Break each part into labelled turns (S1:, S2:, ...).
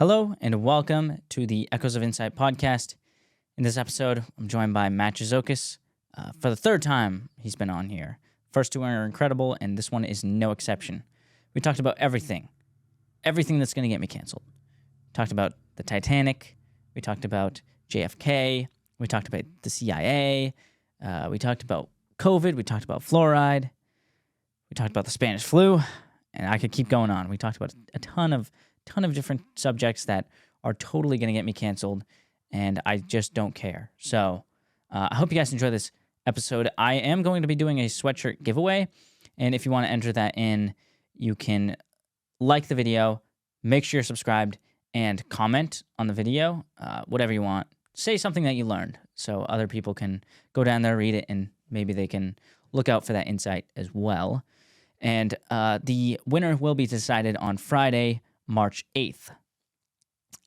S1: Hello and welcome to the Echoes of Insight podcast. In this episode, I'm joined by Matt Jozokos. For the third time he's been on here. First two are incredible, and this one is no exception. We talked about everything that's going to get me canceled. We talked about the Titanic. We talked about JFK. We talked about the CIA. We talked about COVID. We talked about fluoride. We talked about the Spanish flu, and I could keep going on. We talked about a ton of different subjects that are totally going to get me canceled, and I just don't care. So I hope you guys enjoy this episode. I am going to be doing a sweatshirt giveaway, and if you want to enter that in, you can like the video, make sure you're subscribed, and comment on the video, whatever you want. Say something that you learned so other people can go down there, read it, and maybe they can look out for that insight as well. And the winner will be decided on Friday, March 8th.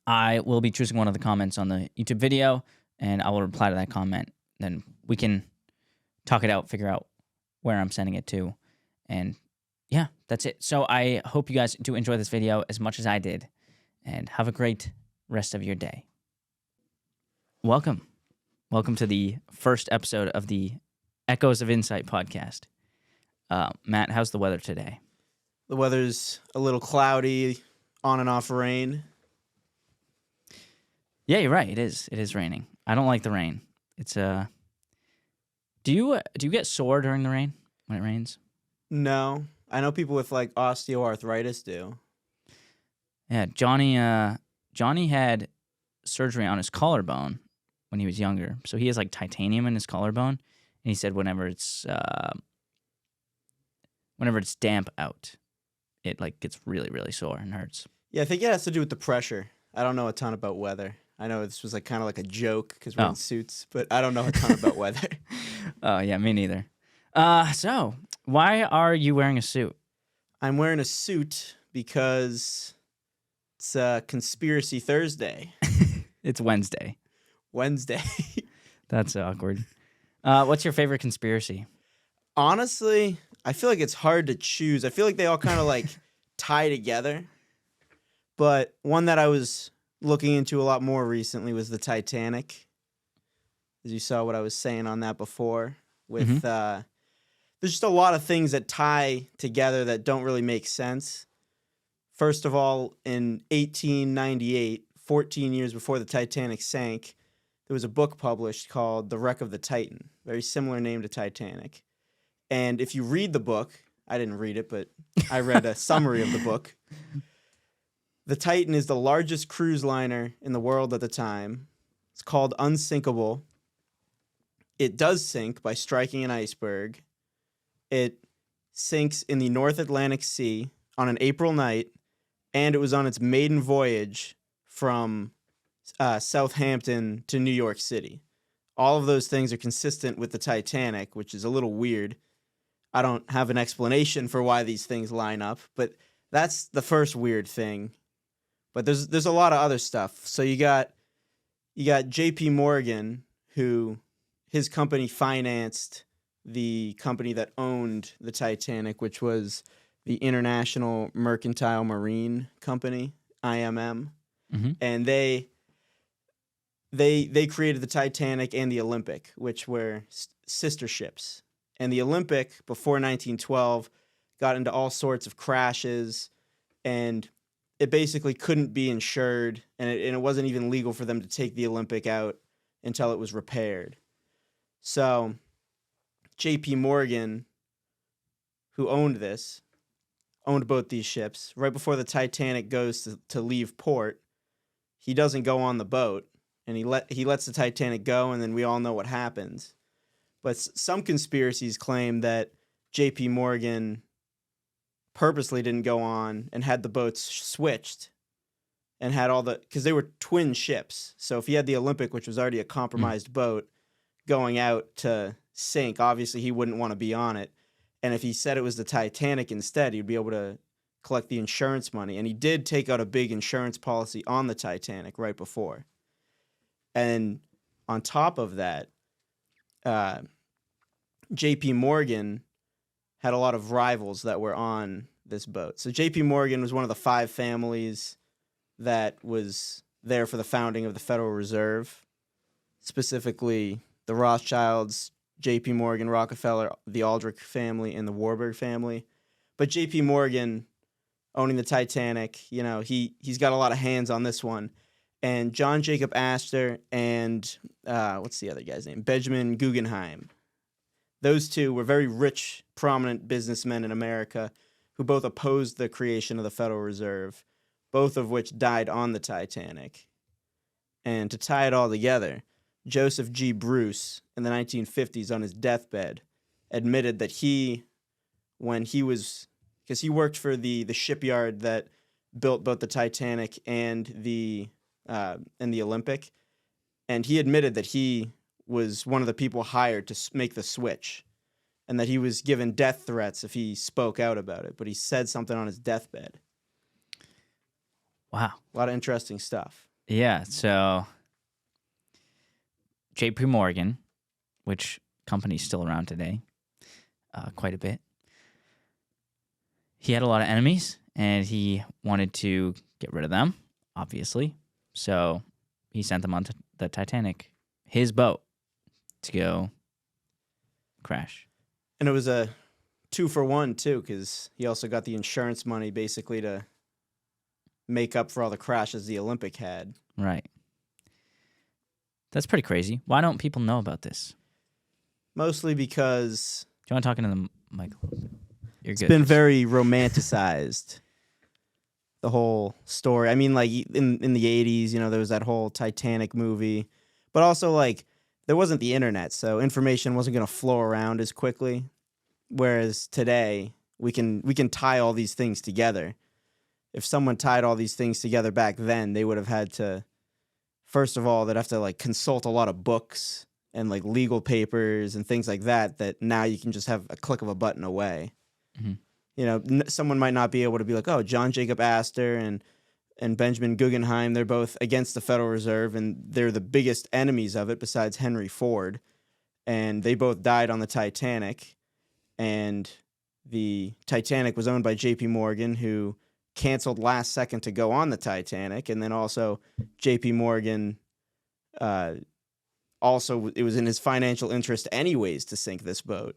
S1: I will be choosing one of the comments on the YouTube video, and I will reply to that comment. Then we can talk it out, figure out where I'm sending it to. And yeah, that's it. So I hope you guys do enjoy this video as much as I did, and have a great rest of your day. Welcome to the first episode of the Echoes of Insight podcast. Matt, how's the weather today?
S2: The weather's a little cloudy, on and off rain.
S1: Yeah, you're right. It is raining. I don't like the rain. It's do you get sore during the rain when it rains?
S2: No. I know people with like osteoarthritis do.
S1: Yeah, Johnny had surgery on his collarbone when he was younger. So he has like titanium in his collarbone, and he said whenever it's damp out, it like gets really, really sore and hurts.
S2: Yeah, I think it has to do with the pressure. I don't know a ton about weather. I know this was like kind of like a joke because we're in suits, but I don't know a ton about weather.
S1: Oh, yeah, me neither. So why are you wearing a suit?
S2: I'm wearing a suit because it's Conspiracy Thursday.
S1: It's Wednesday. That's awkward. What's your favorite conspiracy?
S2: Honestly, I feel like it's hard to choose. I feel like they all kind of like tie together. But one that I was looking into a lot more recently was the Titanic. As you saw what I was saying on that before. With there's just a lot of things that tie together that don't really make sense. First of all, in 1898, 14 years before the Titanic sank, there was a book published called The Wreck of the Titan. Very similar name to Titanic. And if you read the book, I didn't read it, but I read a summary of the book. The Titan is the largest cruise liner in the world at the time. It's called Unsinkable. It does sink by striking an iceberg. It sinks in the North Atlantic Sea on an April night, and it was on its maiden voyage from Southampton to New York City. All of those things are consistent with the Titanic, which is a little weird. I don't have an explanation for why these things line up, but that's the first weird thing. But there's a lot of other stuff. So you got J.P. Morgan, who his company financed the company that owned the Titanic, which was the International Mercantile Marine Company, IMM. Mm-hmm. And they created the Titanic and the Olympic, which were sister ships. And the Olympic, before 1912, got into all sorts of crashes, and it basically couldn't be insured, and it wasn't even legal for them to take the Olympic out until it was repaired. So J.P. Morgan, who owned both these ships, right before the Titanic goes to leave port, he doesn't go on the boat, and he lets the Titanic go, and then we all know what happens. But some conspiracies claim that J.P. Morgan purposely didn't go on and had the boats switched and had because they were twin ships. So if he had the Olympic, which was already a compromised boat, going out to sink, obviously he wouldn't want to be on it. And if he said it was the Titanic instead, he'd be able to collect the insurance money. And he did take out a big insurance policy on the Titanic right before. And on top of that, J.P. Morgan had a lot of rivals that were on this boat. So J.P. Morgan was one of the five families that was there for the founding of the Federal Reserve, specifically the Rothschilds, J.P. Morgan, Rockefeller, the Aldrich family, and the Warburg family. But J.P. Morgan, owning the Titanic, he's got a lot of hands on this one. And John Jacob Astor and, what's the other guy's name? Benjamin Guggenheim. Those two were very rich, prominent businessmen in America who both opposed the creation of the Federal Reserve, both of which died on the Titanic. And to tie it all together, Joseph G. Bruce, in the 1950s on his deathbed, admitted that because he worked for the shipyard that built both the Titanic and the Olympic, and he admitted that he was one of the people hired to make the switch, and that he was given death threats if he spoke out about it, but he said something on his deathbed.
S1: Wow.
S2: A lot of interesting stuff.
S1: Yeah, so J.P. Morgan, which company's still around today, quite a bit. He had a lot of enemies, and he wanted to get rid of them, obviously. So he sent them onto the Titanic, his boat, to go crash.
S2: And it was a 2-for-1, too, because he also got the insurance money, basically, to make up for all the crashes the Olympic had.
S1: Right. That's pretty crazy. Why don't people know about this?
S2: Mostly because...
S1: Do you want to talk into the mic? You're
S2: it's
S1: good.
S2: been very romanticized, the whole story. I mean, like, in the 80s, there was that whole Titanic movie. But also, like, there wasn't the internet, so information wasn't going to flow around as quickly. Whereas today, we can tie all these things together. If someone tied all these things together back then, they would have had to, first of all, they'd have to, like, consult a lot of books and, like, legal papers and things like that now you can just have a click of a button away. Mm-hmm. Someone might not be able to be like, oh, John Jacob Astor and Benjamin Guggenheim, they're both against the Federal Reserve, and they're the biggest enemies of it besides Henry Ford. And they both died on the Titanic. And the Titanic was owned by J.P. Morgan, who canceled last second to go on the Titanic. And then also J.P. Morgan, also, it was in his financial interest anyways to sink this boat.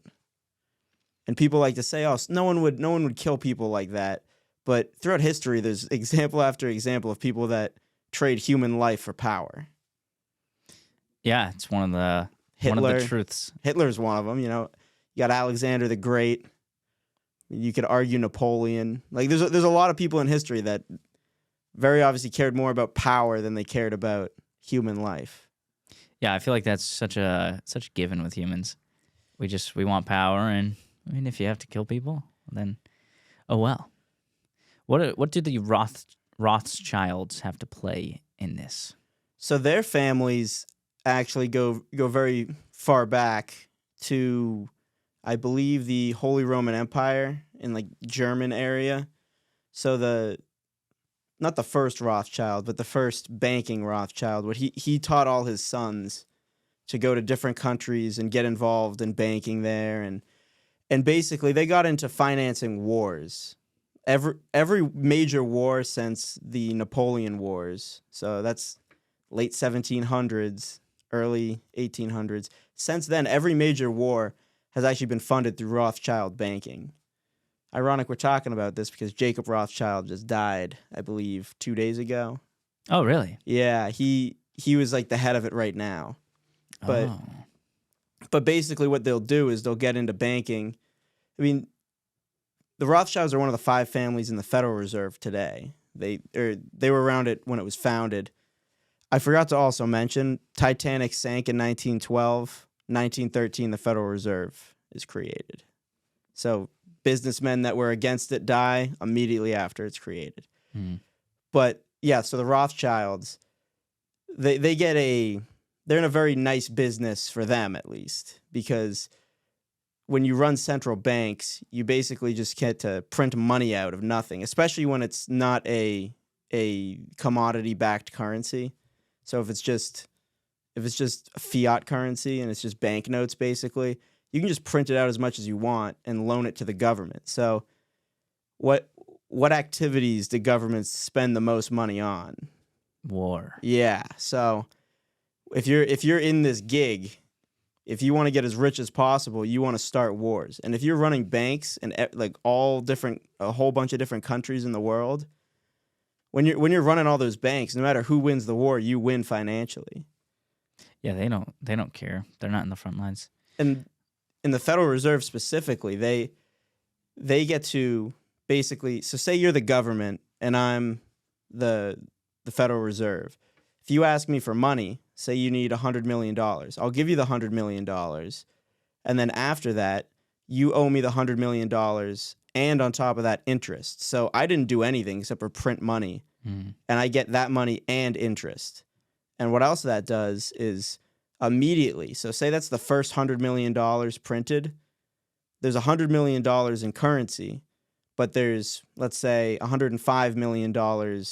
S2: And people like to say, oh, no one would kill people like that. But throughout history, there's example after example of people that trade human life for power.
S1: Yeah, it's one of the truths.
S2: Hitler's one of them. You got Alexander the Great. You could argue Napoleon. Like there's a lot of people in history that very obviously cared more about power than they cared about human life.
S1: Yeah, I feel like that's such a given with humans. We want power, and I mean, if you have to kill people, then oh well. What do the Rothschilds have to play in this?
S2: So their families actually go very far back to, I believe, the Holy Roman Empire in like German area. So not the first Rothschild, but the first banking Rothschild, what he taught all his sons to go to different countries and get involved in banking there, and basically they got into financing wars. Every major war since the Napoleon Wars, so that's late 1700s, early 1800s. Since then, every major war has actually been funded through Rothschild banking. Ironic we're talking about this because Jacob Rothschild just died, I believe, 2 days ago.
S1: Oh, really?
S2: Yeah, he was like the head of it right now. But basically what they'll do is they'll get into banking. I mean, the Rothschilds are one of the 5 families in the Federal Reserve today. They were around it when it was founded. I forgot to also mention, Titanic sank in 1912. 1913, the Federal Reserve is created. So businessmen that were against it die immediately after it's created. Mm. But yeah, so the Rothschilds, they're in a very nice business for them, at least, because when you run central banks, you basically just get to print money out of nothing, especially when it's not a commodity-backed currency. So if it's just a fiat currency and it's just banknotes, basically, you can just print it out as much as you want and loan it to the government. So what what activities do governments spend the most money on?
S1: War.
S2: Yeah. So if you're in this gig, if you want to get as rich as possible, you want to start wars. And if you're running banks and like a whole bunch of different countries in the world, when you're running all those banks, no matter who wins the war, you win financially.
S1: Yeah, they don't care. They're not in the front lines.
S2: And in the Federal Reserve specifically, they get to basically, so say you're the government and I'm the Federal Reserve. If you ask me for money, say you need $100 million, I'll give you the $100 million. And then after that, you owe me the $100 million and on top of that, interest. So I didn't do anything except for print money. And I get that money and interest. And what else that does is immediately, so say that's the first $100 million printed, there's $100 million in currency, but there's, let's say, $105 million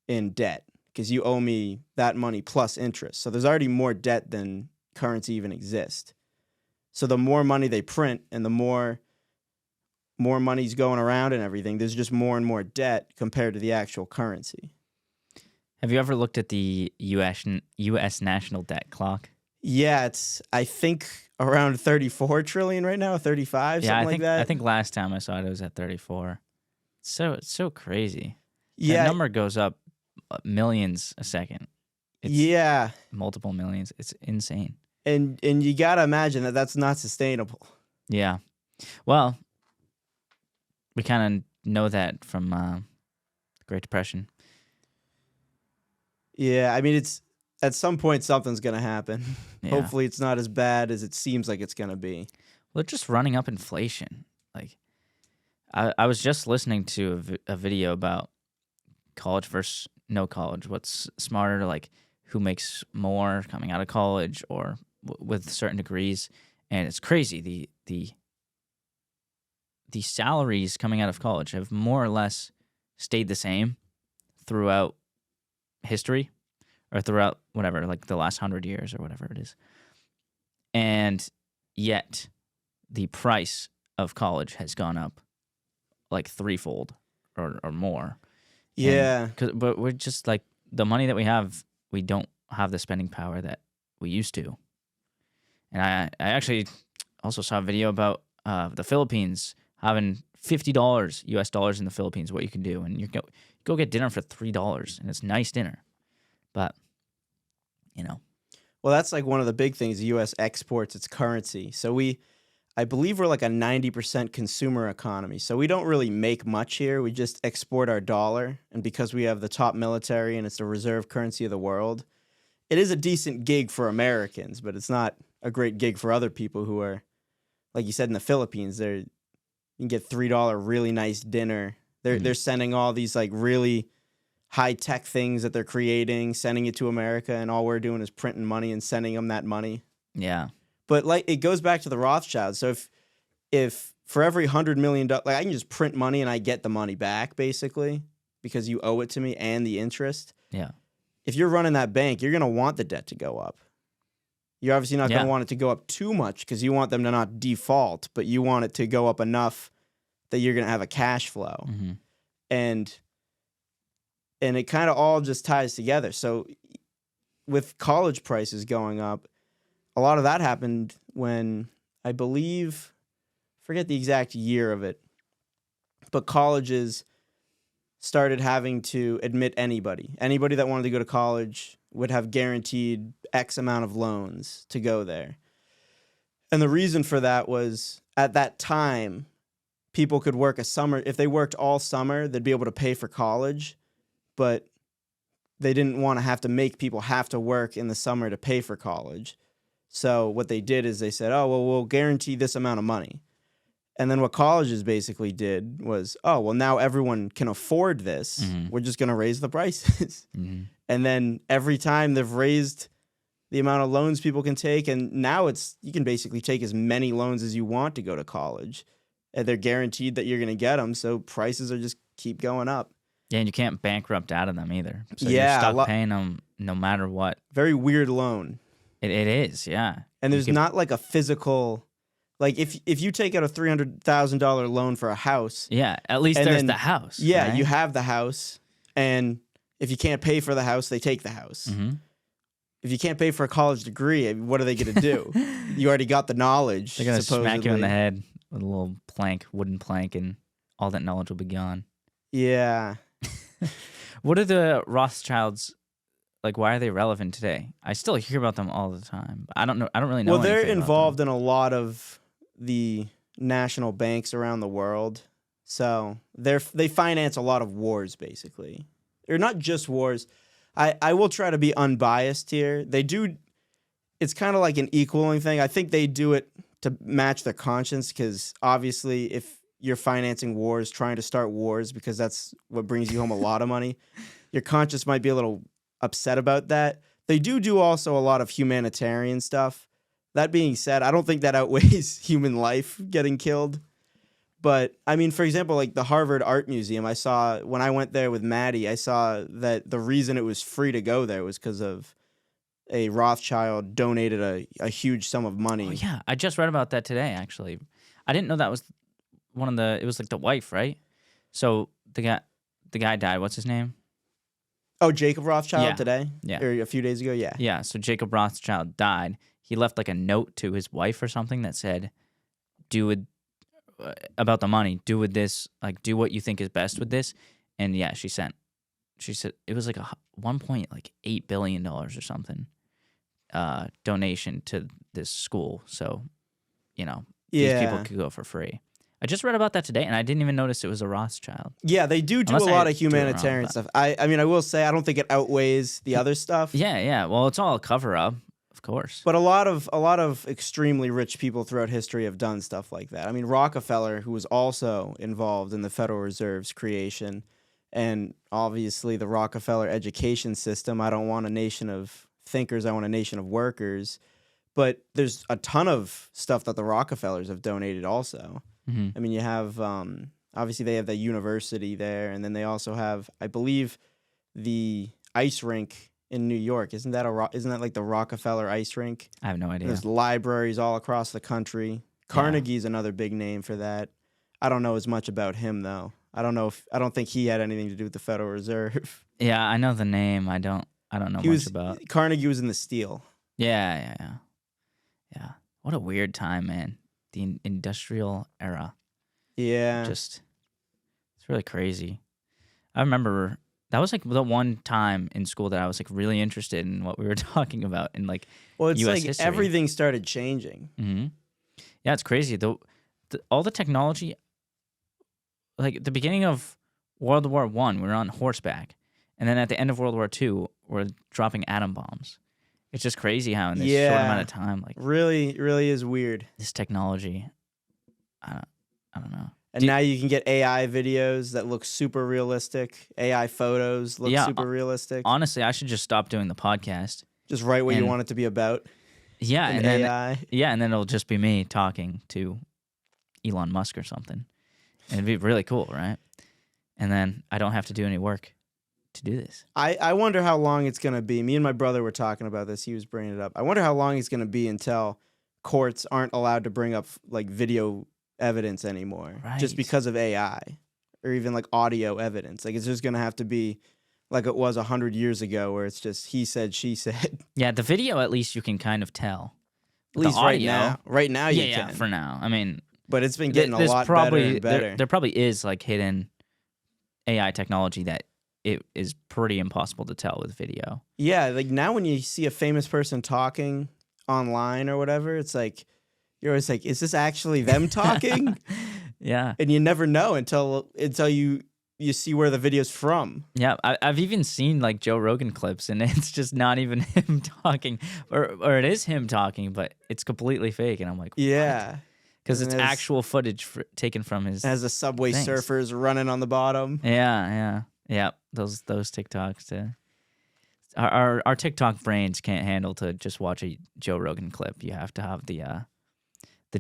S2: in debt because you owe me that money plus interest. So there's already more debt than currency even exists. So the more money they print and the more money's going around and everything, there's just more and more debt compared to the actual currency.
S1: Have you ever looked at the U.S. national debt clock?
S2: Yeah, it's, I think, around 34 trillion right now, 35, something like that.
S1: I think last time I saw it was at 34. It's so crazy.
S2: Yeah.
S1: That number goes up millions a second.
S2: It's
S1: multiple millions. It's insane.
S2: And you got to imagine that that's not sustainable.
S1: Yeah. Well, we kind of know that from the Great Depression.
S2: Yeah, I mean, it's at some point something's going to happen.
S1: Yeah.
S2: Hopefully it's not as bad as it seems like it's going to be.
S1: Well, they're just running up inflation. Like, I was just listening to a video about college versus no college. What's smarter, like who makes more coming out of college or with certain degrees. And it's crazy. The salaries coming out of college have more or less stayed the same throughout history or throughout whatever, like the last 100 years or whatever it is. And yet the price of college has gone up like threefold or more.
S2: Yeah.
S1: But we're just like, the money that we have, we don't have the spending power that we used to. And I actually also saw a video about the Philippines having $50 US dollars in the Philippines, what you can do. And you go get dinner for $3 and it's nice dinner. But, you know.
S2: Well, that's like one of the big things. The U.S. exports its currency. So I believe we're like a 90% consumer economy. So we don't really make much here. We just export our dollar. And because we have the top military and it's the reserve currency of the world, it is a decent gig for Americans, but it's not a great gig for other people who are, like you said, in the Philippines. You can get $3 really nice dinner. They're sending all these like really high-tech things that they're creating, sending it to America, and all we're doing is printing money and sending them that money.
S1: Yeah.
S2: But like it goes back to the Rothschilds. So if for every $100 million, like I can just print money and I get the money back basically because you owe it to me and the interest.
S1: Yeah.
S2: If you're running that bank, you're going to want the debt to go up. You're obviously not going to want it to go up too much because you want them to not default, but you want it to go up enough that you're going to have a cash flow.
S1: Mm-hmm.
S2: And it kind of all just ties together. So with college prices going up, a lot of that happened when, I believe, forget the exact year of it, but colleges started having to admit anybody. Anybody that wanted to go to college would have guaranteed X amount of loans to go there. And the reason for that was, at that time, people could work a summer. If they worked all summer, they'd be able to pay for college, but they didn't want to have to make people have to work in the summer to pay for college. So what they did is they said, oh, well, we'll guarantee this amount of money. And then what colleges basically did was, oh, well, now everyone can afford this. Mm-hmm. We're just going to raise the prices. Mm-hmm. And then every time they've raised the amount of loans people can take, and now you can basically take as many loans as you want to go to college. And they're guaranteed that you're going to get them, so prices are just keep going up.
S1: Yeah, and you can't bankrupt out of them either. So you're stuck paying them no matter what.
S2: Very weird loan.
S1: It is, yeah.
S2: And there's not like a physical, Like if you take out a $300,000 loan for a house,
S1: Yeah, at least
S2: And
S1: there's
S2: then-
S1: the house.
S2: yeah,
S1: right?
S2: you have the house, and if you can't pay for the house, they take the house.
S1: Mhm.
S2: If you can't pay for a college degree, what are they going to do? You already got the knowledge.
S1: They're gonna smack you in the
S2: supposedly.
S1: head with a little wooden plank, and all that knowledge will be gone.
S2: Yeah.
S1: What are the Rothschilds like? Why are they relevant today? I still hear about them all the time. But I don't know. I don't really know.
S2: Well, they're
S1: anything about
S2: involved
S1: them.
S2: in a lot of the national banks around the world. So they finance a lot of wars, basically. Or not just wars. I will try to be unbiased here. They do. It's kind of like an equaling thing. I think they do it to match their conscience because obviously if you're financing wars, trying to start wars because that's what brings you home a lot of money, your conscience might be a little upset about that. They do also a lot of humanitarian stuff. That being said, I don't think that outweighs human life getting killed. But I mean, for example, like the Harvard Art Museum, I saw when I went there with Maddie, I saw that the reason it was free to go there was because of a Rothschild donated a huge sum of money.
S1: Oh yeah, I just read about that today. Actually, I didn't know that was one of the. It was like the wife, right? So the guy died. What's his name?
S2: Oh, Jacob Rothschild
S1: Yeah.
S2: today?
S1: Yeah.
S2: Or a few days ago? Yeah.
S1: Yeah. So Jacob Rothschild died. He left like a note to his wife or something that said, "Do with about the money. Do with this. Like, do what you think is best with this." And yeah, she said it was like a $1.8 billion or something donation to this school. So, these people could go for free. I just read about that today, and I didn't even notice it was a Rothschild.
S2: Yeah, they do
S1: Unless
S2: a
S1: I
S2: lot of
S1: do it wrong,
S2: humanitarian
S1: but-
S2: stuff. I mean, I will say I don't think it outweighs the other stuff.
S1: Yeah. Well, it's all a cover up, of course.
S2: But a lot of extremely rich people throughout history have done stuff like that. I mean, Rockefeller, who was also involved in the Federal Reserve's creation, and obviously the Rockefeller education system. I don't want a nation of thinkers. I want a nation of workers. But there's a ton of stuff that the Rockefellers have donated also.
S1: Mm-hmm.
S2: I mean, you have obviously they have the university there, and then they also have, I believe, the ice rink in New York. Isn't that like the Rockefeller ice rink?
S1: I have no idea.
S2: There's libraries all across the country. Carnegie's another big name for that. I don't know as much about him though. I don't think he had anything to do with the Federal Reserve.
S1: Yeah, I know the name. I don't know much about.
S2: Carnegie was in the steel.
S1: Yeah. What a weird time, man. The industrial era.
S2: Yeah.
S1: It's really crazy. I remember that was like the one time in school that I was like really interested in what we were talking about in like
S2: Well, it's
S1: US
S2: like
S1: history.
S2: everything started changing.
S1: Mm-hmm. Yeah, it's crazy. All the technology, like at the beginning of World War I, we were on horseback. And then at the end of World War II, we're dropping atom bombs. It's just crazy how in this short amount of time, like
S2: Really, really is weird.
S1: this technology, I don't know.
S2: And now you can get AI videos that look super realistic. AI photos look super realistic.
S1: Honestly, I should just stop doing the podcast.
S2: Just write what you
S1: and-
S2: want it to be about.
S1: Yeah,
S2: in
S1: and then
S2: AI.
S1: and then it'll just be me talking to Elon Musk or something. And it'd be really cool, right? And then I don't have to do any work to do this.
S2: I wonder how long it's going to be. Me and my brother were talking about this. He was bringing it up. I wonder how long it's going to be until courts aren't allowed to bring up like video evidence anymore. Just
S1: Right.
S2: because of AI or even like audio evidence. Like it's just going to have to be like it was 100 years ago where it's just he said, she said.
S1: Yeah, the video at least you can kind of tell.
S2: At least
S1: the
S2: right
S1: audio,
S2: now. Right now you
S1: yeah,
S2: can.
S1: for now. I mean,
S2: But it's been getting a
S1: there's
S2: lot
S1: probably,
S2: better and better.
S1: There probably is like hidden AI technology that it is pretty impossible to tell with video.
S2: Yeah, like now when you see a famous person talking online or whatever, it's like you're always like, is this actually them talking?
S1: Yeah.
S2: And you never know until you see where the video's from.
S1: Yeah, I've even seen like Joe Rogan clips, and it's just not even him talking, or it is him talking, but it's completely fake, and I'm like,
S2: Yeah.
S1: because
S2: And
S1: it's
S2: there's-
S1: actual footage taken from his.
S2: It has the Subway
S1: Thanks.
S2: surfers running on the bottom.
S1: Yeah. Those TikToks too. Our TikTok brains can't handle to just watch a Joe Rogan clip. You have to have the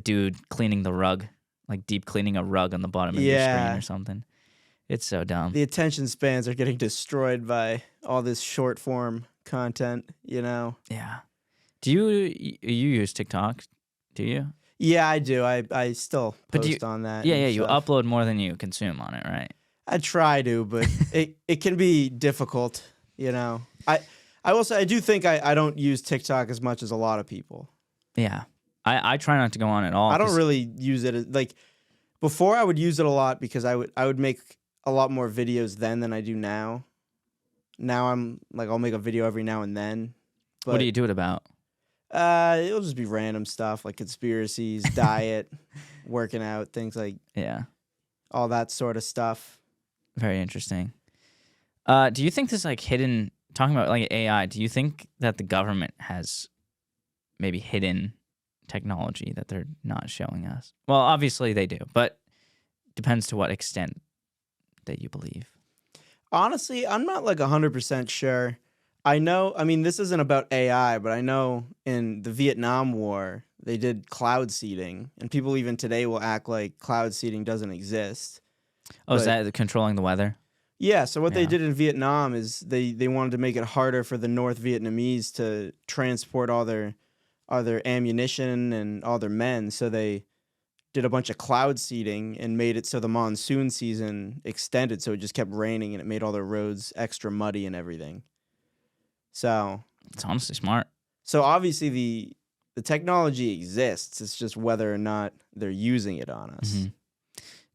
S1: dude cleaning the rug, like deep cleaning a rug on the bottom of your
S2: Yeah.
S1: screen or something. It's so dumb.
S2: The attention spans are getting destroyed by all this short form content, you know?
S1: Yeah. Do you use TikTok? Do you?
S2: Yeah, I do. I still
S1: But
S2: post on that.
S1: Yeah,
S2: and
S1: you
S2: stuff.
S1: upload more than you consume on it, right?
S2: I try to, but it can be difficult, you know. I will say I do think I don't use TikTok as much as a lot of people.
S1: Yeah. I try not to go on at all.
S2: I don't really use it like before I would use it a lot because I would make a lot more videos then than I do now. Now I'm like I'll make a video every now and then. But
S1: what do you do it about?
S2: It'll just be random stuff like conspiracies, diet, working out, things like all that sort of stuff.
S1: Very interesting. Do you think this like hidden talking about like AI? Do you think that the government has maybe hidden technology that they're not showing us? Well, obviously they do, but depends to what extent that you believe.
S2: Honestly, I'm not like 100% sure. I know, I mean, this isn't about AI, but I know in the Vietnam War, they did cloud seeding, and people even today will act like cloud seeding doesn't exist.
S1: Oh, is that controlling the weather?
S2: Yeah, so what they did in Vietnam is they wanted to make it harder for the North Vietnamese to transport all their ammunition and all their men, so they did a bunch of cloud seeding and made it so the monsoon season extended, so it just kept raining and it made all their roads extra muddy and everything. So
S1: it's honestly smart.
S2: So obviously the technology exists. It's just whether or not they're using it on us.
S1: Mm-hmm.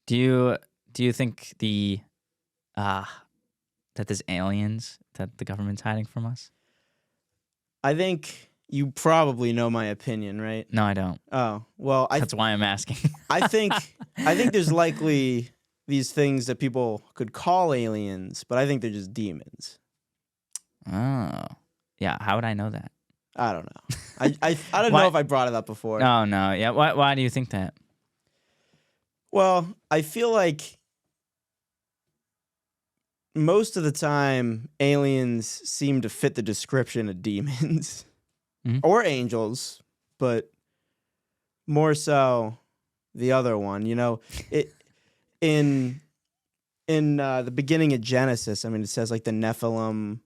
S1: Do you think that there's aliens that the government's hiding from us?
S2: I think you probably know my opinion, right?
S1: No, I don't.
S2: Oh, well,
S1: that's why I'm asking.
S2: I think there's likely these things that people could call aliens, but I think they're just demons.
S1: Oh, yeah. How would I know that?
S2: I don't know. I don't know if I brought it up before.
S1: No. Yeah. Why do you think that?
S2: Well, I feel like most of the time aliens seem to fit the description of demons or angels, but more so the other one. You know, in the beginning of Genesis, I mean, it says like the Nephilim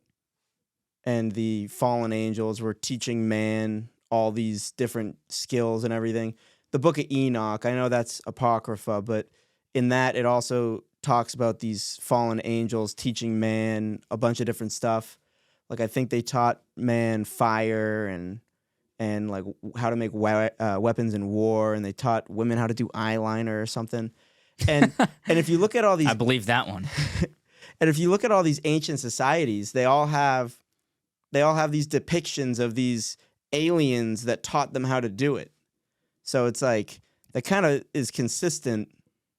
S2: and the fallen angels were teaching man all these different skills and everything. The book of Enoch, I know that's Apocrypha, but in that it also talks about these fallen angels teaching man a bunch of different stuff. Like I think they taught man fire and like how to make weapons in war, and they taught women how to do eyeliner or something. And if you look at all these,
S1: I believe that one.
S2: And if you look at all these ancient societies, they all have these depictions of these aliens that taught them how to do it. So it's like that kind of is consistent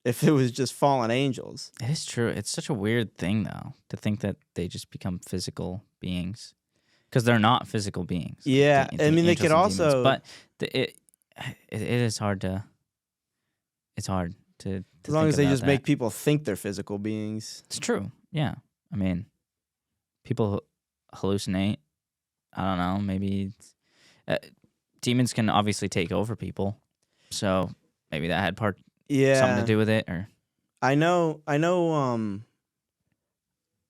S2: if it was just fallen angels.
S1: It is true. It's such a weird thing, though, to think that they just become physical beings. Because they're not physical beings.
S2: Yeah, I mean, they could also...
S1: Demons. But it is hard to... It's hard to
S2: as long as they just
S1: that.
S2: make people think they're physical beings.
S1: It's true, yeah. I mean, people hallucinate. I don't know, maybe... demons can obviously take over people. So maybe that had something to do with it, or
S2: I know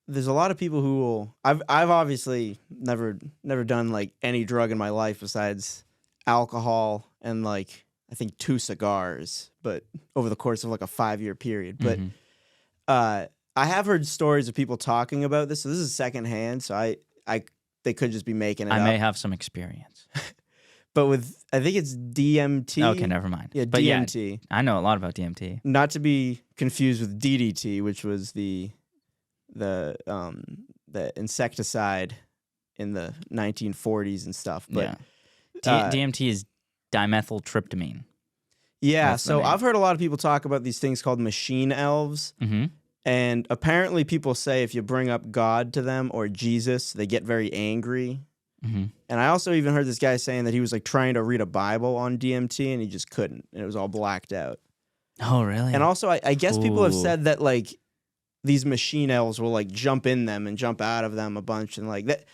S2: there's a lot of people who will I've obviously never done like any drug in my life besides alcohol and like I think 2 cigars, but over the course of like a 5-year period. But I have heard stories of people talking about this. So this is secondhand, so they could just be making it up.
S1: I may have some experience.
S2: But with, I think it's DMT.
S1: Okay, never mind.
S2: Yeah,
S1: but
S2: DMT.
S1: Yeah, I know a lot about DMT.
S2: Not to be confused with DDT, which was the insecticide in the 1940s and stuff. But
S1: DMT is dimethyltryptamine.
S2: Yeah, so I've heard a lot of people talk about these things called machine elves.
S1: Mm-hmm.
S2: And apparently people say if you bring up God to them or Jesus, they get very angry.
S1: Mm-hmm.
S2: And I also even heard this guy saying that he was like trying to read a Bible on DMT and he just couldn't, and it was all blacked out.
S1: Oh, really?
S2: And also, I guess people have said that like these machine elves will like jump in them and jump out of them a bunch, and like that.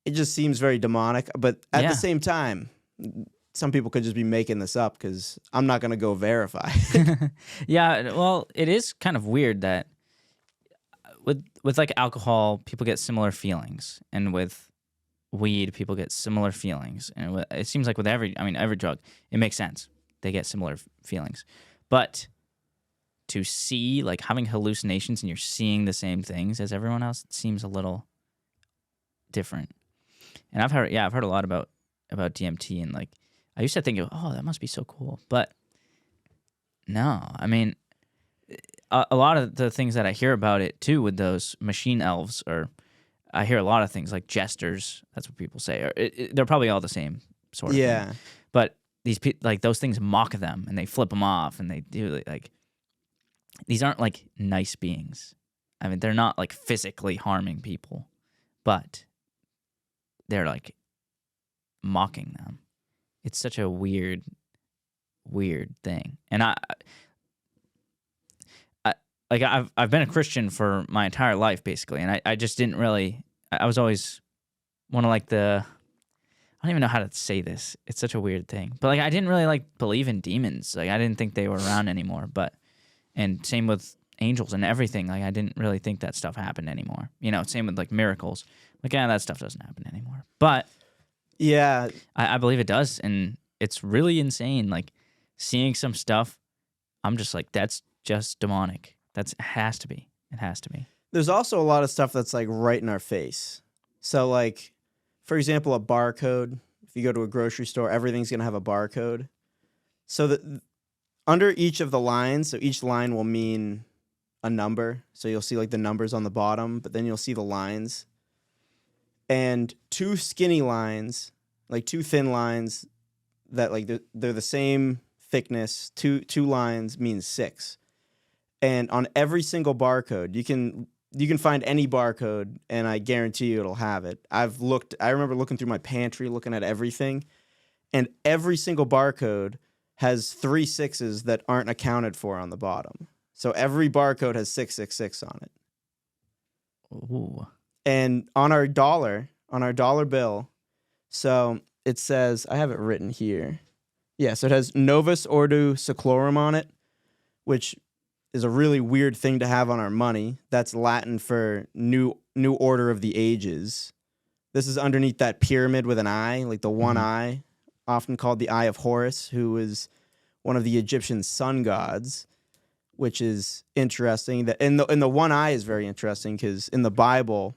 S2: It just seems very demonic. But at the same time, some people could just be making this up because I'm not going to go verify.
S1: Yeah, well, it is kind of weird that with like alcohol, people get similar feelings, and with weed, people get similar feelings, and it seems like with every drug, it makes sense. They get similar feelings, but to see like having hallucinations and you're seeing the same things as everyone else, it seems a little different. And I've heard a lot about DMT, and like I used to think, oh, that must be so cool, but no, I mean, a lot of the things that I hear about it too with those machine elves, or I hear a lot of things like jesters. That's what people say. Or they're probably all the same sort of thing. But these like those things mock them and they flip them off and they do like these aren't like nice beings. I mean, they're not like physically harming people, but they're like mocking them. It's such a weird thing. And I've been a Christian for my entire life basically, and I just didn't really. I was always one of like I don't even know how to say this. It's such a weird thing, but like I didn't really like believe in demons. Like I didn't think they were around anymore. And same with angels and everything. Like I didn't really think that stuff happened anymore. You know, same with like miracles. Like that stuff doesn't happen anymore. But
S2: yeah,
S1: I believe it does, and it's really insane. Like seeing some stuff, I'm just like, that's just demonic. It has to be. It has to be.
S2: There's also a lot of stuff that's like right in our face. So like, for example, a barcode. If you go to a grocery store, everything's going to have a barcode. So that under each of the lines, so each line will mean a number. So you'll see like the numbers on the bottom, but then you'll see the lines. And two skinny lines, like two thin lines that like they're the same thickness, two lines means 6. And on every single barcode, you can find any barcode, and I guarantee you it'll have it. I remember looking through my pantry, looking at everything, and every single barcode has 3 6s that aren't accounted for on the bottom. So every barcode has 666 on it.
S1: Ooh.
S2: And on our dollar bill, so it says, I have it written here. Yeah, so it has Novus Ordo Seclorum on it, which is a really weird thing to have on our money. That's Latin for new order of the ages. This is underneath that pyramid with an eye, like the one eye, often called the Eye of Horus, who is one of the Egyptian sun gods, which is interesting. That and the one eye is very interesting because in the Bible,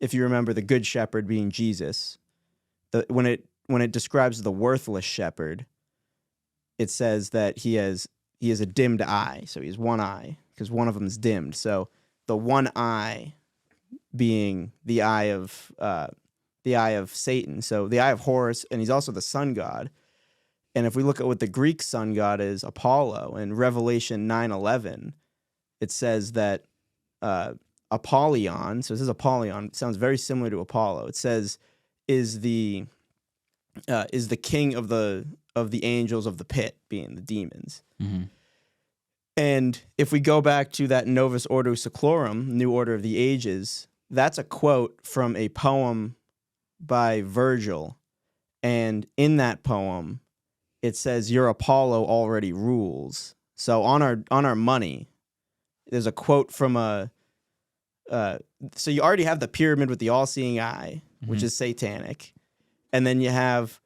S2: if you remember the good shepherd being Jesus, when it describes the worthless shepherd, it says that he has a dimmed eye. So he has one eye because one of them is dimmed. So the one eye being the eye of Satan. So the eye of Horus, and he's also the sun god. And if we look at what the Greek sun god is, Apollo, in Revelation 9:11, it says that Apollyon, so this is Apollyon, it sounds very similar to Apollo. It says is the king of the angels of the pit, being the demons.
S1: Mm-hmm.
S2: And if we go back to that Novus Ordo Seclorum, New Order of the Ages, that's a quote from a poem by Virgil. And in that poem, it says, "Your Apollo already rules." So on our money, there's a quote from so you already have the pyramid with the all-seeing eye, which is satanic. And then you have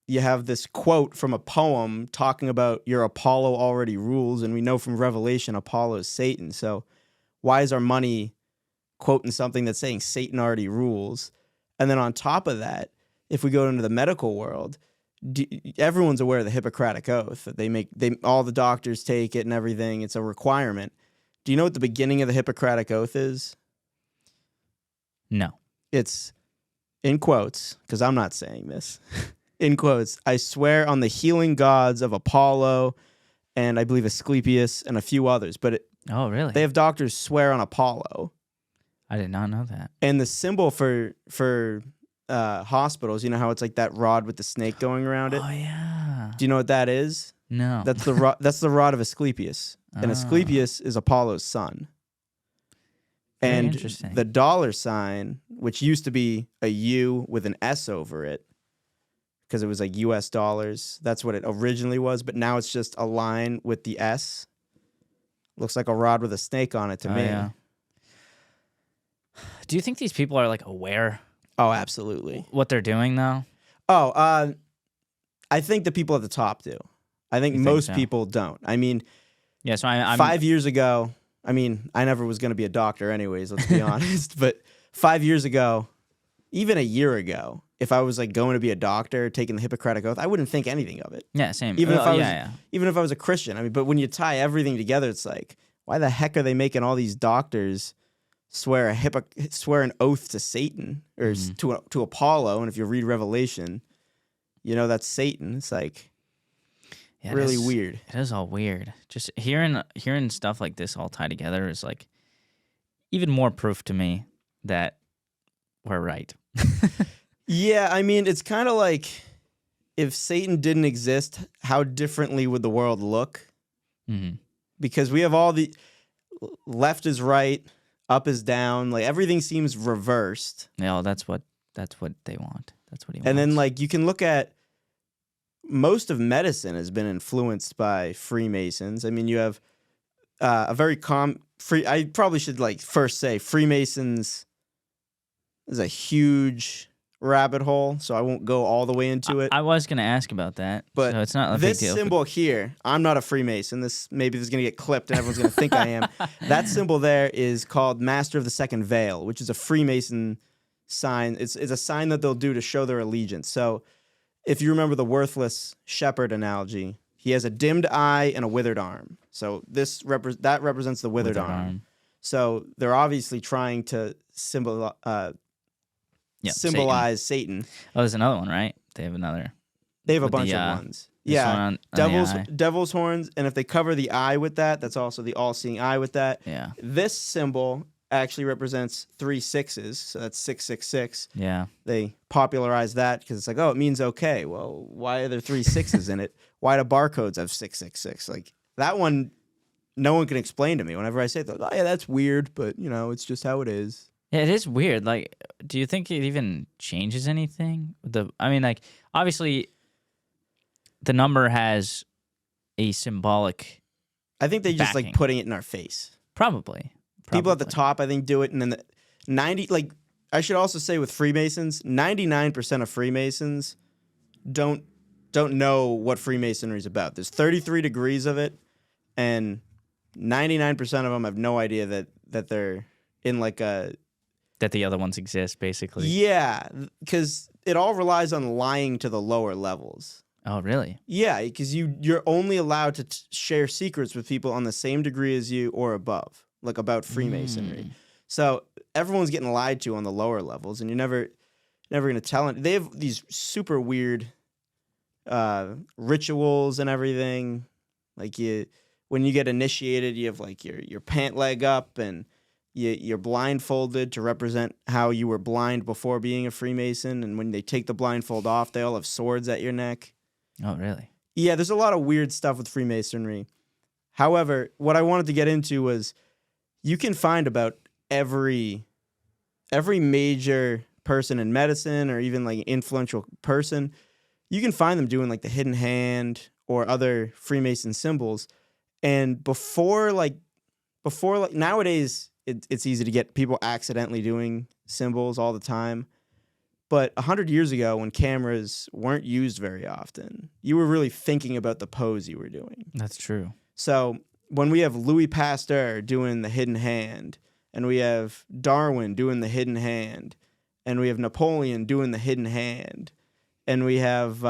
S2: this quote from a poem talking about your Apollo already rules, and we know from Revelation Apollo is Satan. So why is our money quoting something that's saying Satan already rules? And then on top of that, if we go into the medical world, everyone's aware of the Hippocratic Oath that all the doctors take it and everything. It's a requirement. Do you know what the beginning of the Hippocratic Oath is?
S1: No.
S2: It's in quotes, because I'm not saying this. In quotes, "I swear on the healing gods of Apollo," and I believe Asclepius and a few others. But
S1: oh, really?
S2: They have doctors swear on Apollo.
S1: I did not know that.
S2: And the symbol for hospitals, you know how it's like that rod with the snake going around it?
S1: Oh, yeah.
S2: Do you know what that is?
S1: No.
S2: That's the rod of Asclepius. And Asclepius is Apollo's son.
S1: Very
S2: and
S1: interesting.
S2: The dollar sign, which used to be a U with an S over it, because it was like US dollars. That's what it originally was, but now it's just a line with the S. Looks like a rod with a snake on it to me.
S1: Yeah. Do you think these people are like aware
S2: Oh, absolutely.
S1: what they're doing though?
S2: Oh, I think the people at the top do. I think
S1: You think
S2: most
S1: so?
S2: people don't. I mean,
S1: Yeah, so I'm
S2: 5 years ago, I mean, I never was going to be a doctor anyways, let's be honest. But 5 years ago, even a year ago, if I was like going to be a doctor, taking the Hippocratic Oath, I wouldn't think anything of it.
S1: yeah, same.
S2: Even if I was,
S1: yeah.
S2: even if I was a Christian. I mean, but when you tie everything together, it's like, why the heck are they making all these doctors swear an oath to Satan or to Apollo? And if you read Revelation, you know that's Satan. It's like
S1: Yeah,
S2: really weird.
S1: It is all weird. Just hearing stuff like this all tied together is like even more proof to me that we're right.
S2: Yeah, I mean, it's kind of like if Satan didn't exist, how differently would the world look?
S1: Mm-hmm.
S2: Because we have all the left is right, up is down, like everything seems reversed.
S1: Yeah, that's what they want. That's what he wants.
S2: And then like you can look at most of medicine has been influenced by Freemasons. I mean, you have a very I probably should like first say Freemasons is a huge rabbit hole, so I won't go all the way into it.
S1: I was gonna ask about that,
S2: But
S1: so it's not a
S2: this
S1: big deal.
S2: symbol here, I'm not a Freemason. This is gonna get clipped and everyone's gonna think I am. That symbol there is called Master of the Second Veil, which is a Freemason sign. It's a sign that they'll do to show their allegiance. So if you remember the worthless shepherd analogy, he has a dimmed eye and a withered arm. So that represents the withered arm. So they're obviously trying to symbolize Satan.
S1: Oh, there's another one, right? They have another.
S2: They have a
S1: With
S2: bunch
S1: the,
S2: of ones.
S1: this
S2: Yeah,
S1: one on the eye.
S2: devil's horns, and if they cover the eye with that, that's also the all-seeing eye with that.
S1: Yeah.
S2: This symbol actually represents 3 6s, so that's 666.
S1: Yeah.
S2: They popularized that because it's like, oh, it means okay. Well, why are there 3 6s in it? Why do barcodes have 666? Like that one, no one can explain to me. Whenever I say it, oh yeah, that's weird, but you know, it's just how it is.
S1: Yeah, it is weird. Like, do you think it even changes anything? I mean, like, obviously, the number has a symbolic.
S2: I think they just
S1: backing.
S2: like putting it in our face.
S1: Probably.
S2: People at the top, I think, do it, and then the 90. Like, I should also say with Freemasons, 99% of Freemasons don't know what Freemasonry is about. There's 33 degrees of it, and 99% of them have no idea that they're in like a.
S1: That the other ones exist, basically.
S2: Yeah, because it all relies on lying to the lower levels.
S1: Oh, really?
S2: Yeah, because you're only allowed to share secrets with people on the same degree as you or above, like about Freemasonry. So everyone's getting lied to on the lower levels, and you're never going to tell it. They have these super weird rituals and everything. Like when you get initiated, you have like your pant leg up and you're blindfolded to represent how you were blind before being a Freemason. And when they take the blindfold off, they all have swords at your neck.
S1: Oh, really?
S2: Yeah, there's a lot of weird stuff with Freemasonry. However, what I wanted to get into was you can find about every major person in medicine or even like influential person, you can find them doing like the hidden hand or other Freemason symbols. And before nowadays, it's easy to get people accidentally doing symbols all the time. But 100 years ago, when cameras weren't used very often, you were really thinking about the pose you were doing.
S1: That's true.
S2: So when we have Louis Pasteur doing the hidden hand, and we have Darwin doing the hidden hand, and we have Napoleon doing the hidden hand, and we have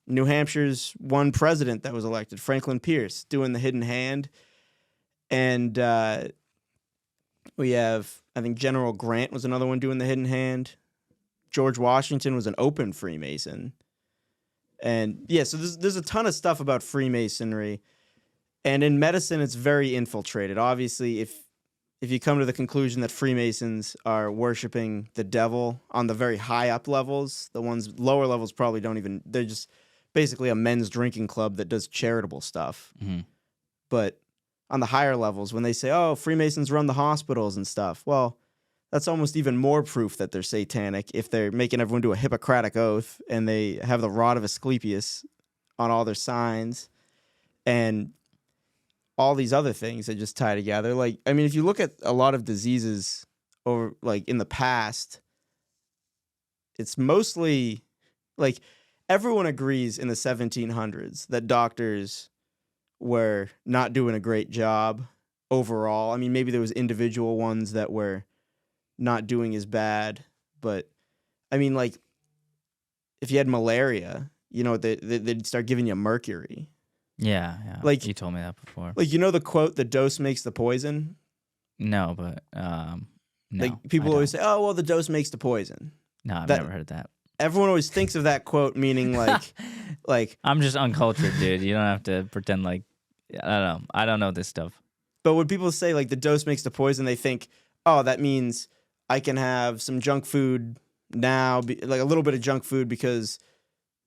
S2: New Hampshire's one president that was elected, Franklin Pierce, doing the hidden hand, and we have, I think General Grant was another one doing the hidden hand. George Washington was an open Freemason. And yeah, so there's a ton of stuff about Freemasonry. And in medicine, it's very infiltrated. Obviously, if you come to the conclusion that Freemasons are worshiping the devil on the very high up levels, the ones lower levels probably don't even, they're just basically a men's drinking club that does charitable stuff.
S1: Mm-hmm.
S2: But on the higher levels, when they say, oh, Freemasons run the hospitals and stuff, well, that's almost even more proof that they're satanic if they're making everyone do a Hippocratic Oath and they have the rod of Asclepius on all their signs and all these other things that just tie together. Like, I mean, if you look at a lot of diseases over like in the past, it's mostly like everyone agrees in the 1700s that doctors were not doing a great job overall. I mean, maybe there was individual ones that were not doing as bad, but I mean, like if you had malaria, you know, they'd start giving you mercury.
S1: Yeah.
S2: Like
S1: you told me that before.
S2: Like, you know the quote, "The dose makes the poison"?
S1: No, but no.
S2: Like people always say, "Oh, well, the dose makes the poison."
S1: No, I've never heard that.
S2: Everyone always thinks of that quote meaning like
S1: I'm just uncultured, dude. You don't have to pretend like I don't know. I don't know this stuff.
S2: But when people say like the dose makes the poison, they think, "Oh, that means I can have some junk food now, like a little bit of junk food because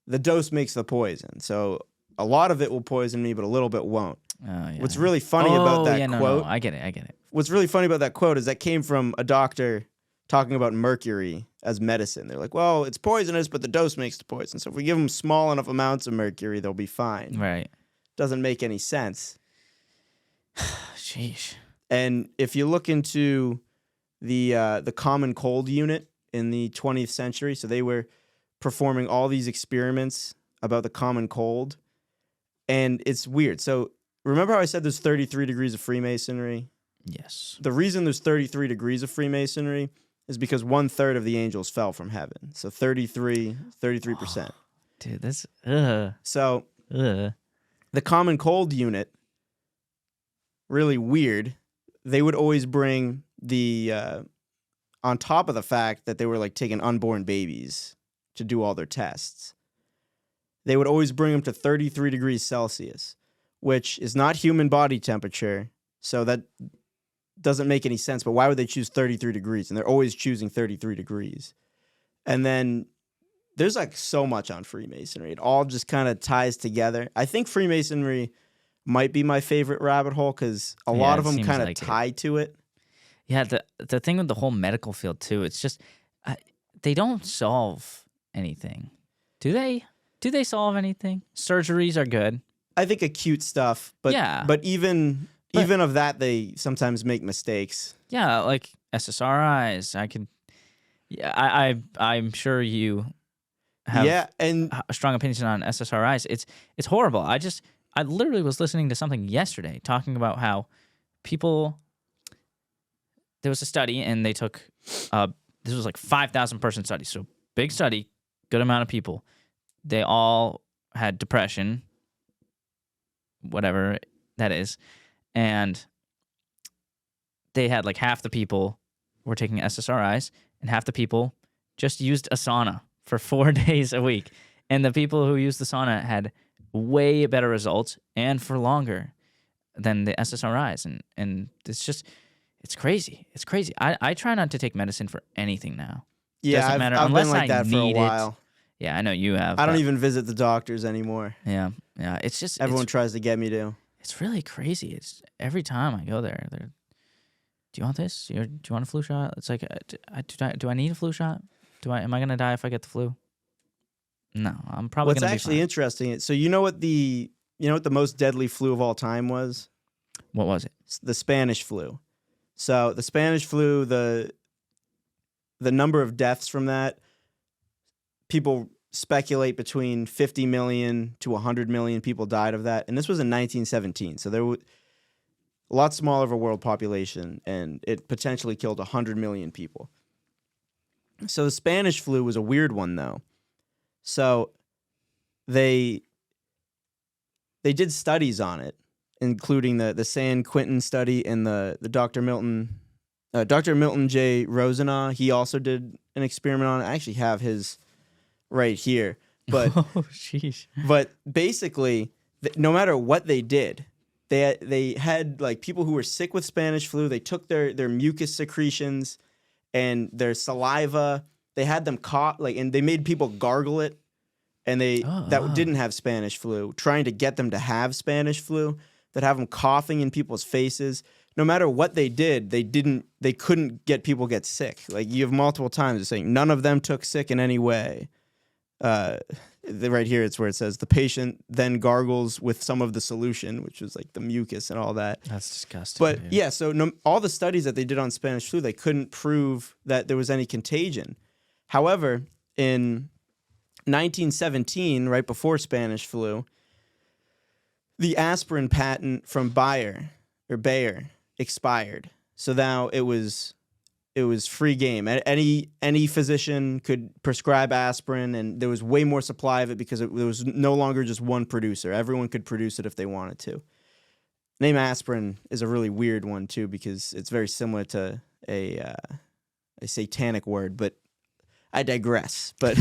S2: the dose makes the poison. So a lot of it will poison me, but a little bit won't."
S1: Oh, yeah.
S2: What's really funny about that quote?
S1: No, I get it.
S2: What's really funny about that quote is that came from a doctor talking about mercury as medicine. They're like, "Well, it's poisonous, but the dose makes the poison. So if we give them small enough amounts of mercury, they'll be fine."
S1: Right.
S2: Doesn't make any sense.
S1: Sheesh.
S2: And if you look into the common cold unit in the 20th century, so they were performing all these experiments about the common cold, and it's weird. So remember how I said there's 33 degrees of Freemasonry?
S1: Yes.
S2: The reason there's 33 degrees of Freemasonry is because 1/3 of the angels fell from heaven. So 33%.
S1: Dude, that's
S2: So the common cold unit, really weird. They would always bring on top of the fact that they were like taking unborn babies to do all their tests, they would always bring them to 33 degrees Celsius, which is not human body temperature. So that doesn't make any sense. But why would they choose 33 degrees? And they're always choosing 33 degrees. And then there's like so much on Freemasonry. It all just kind of ties together. I think Freemasonry might be my favorite rabbit hole because a lot of them kind of tie to it.
S1: Yeah, the thing with the whole medical field too, it's just they don't solve anything. Do they? Do they solve anything? Surgeries are good.
S2: I think acute stuff, but
S1: yeah.
S2: But even of that, they sometimes make mistakes.
S1: Yeah, like SSRIs. I'm sure you have
S2: and
S1: a strong opinion on SSRIs. It's horrible. I literally was listening to something yesterday talking about how people. There was a study, and they took this was like 5,000 person study, so big study, good amount of people. They all had depression, whatever that is, and they had like half the people were taking SSRIs, and half the people just used a sauna for 4 days a week. And the people who used the sauna had way better results and for longer than the SSRIs. And it's just, it's crazy. It's crazy. I try not to take medicine for anything now.
S2: Yeah,
S1: Doesn't matter
S2: I've
S1: unless
S2: been like that for a while.
S1: Yeah, I know you have.
S2: I don't even visit the doctors anymore.
S1: Yeah. It's just
S2: everyone tries to get me to.
S1: It's really crazy. It's every time I go there. They're, do you want this? Do you want a flu shot? It's like, do I need a flu shot? Am I gonna die if I get the flu? No, I'm probably gonna be fine.
S2: What's actually interesting? So you know what the most deadly flu of all time was?
S1: What was it?
S2: The Spanish flu. So the Spanish flu, the number of deaths from that, people speculate between 50 million to 100 million people died of that. And this was in 1917. So there was a lot smaller of a world population, and it potentially killed 100 million people. So the Spanish flu was a weird one, though. So they did studies on it, including the San Quentin study and the Dr. Milton J. Rosenaw. He also did an experiment on it. I actually have his right here. But
S1: oh, sheesh.
S2: But basically, no matter what they did, they had like people who were sick with Spanish flu. They took their mucus secretions and their saliva. They had them caught and they made people gargle it, and didn't have Spanish flu, trying to get them to have Spanish flu. That have them coughing in people's faces. No matter what they did, they couldn't get people get sick. Like you have multiple times saying none of them took sick in any way. right here, it's where it says the patient then gargles with some of the solution, which was like the mucus and all that.
S1: That's disgusting.
S2: But
S1: dude.
S2: yeah, so all the studies that they did on Spanish flu, they couldn't prove that there was any contagion. However, in 1917, right before Spanish flu, the aspirin patent from Bayer expired. So now it was free game. Any physician could prescribe aspirin, and there was way more supply of it because there was no longer just one producer. Everyone could produce it if they wanted to. Name aspirin is a really weird one too because it's very similar to a satanic word, but I digress. But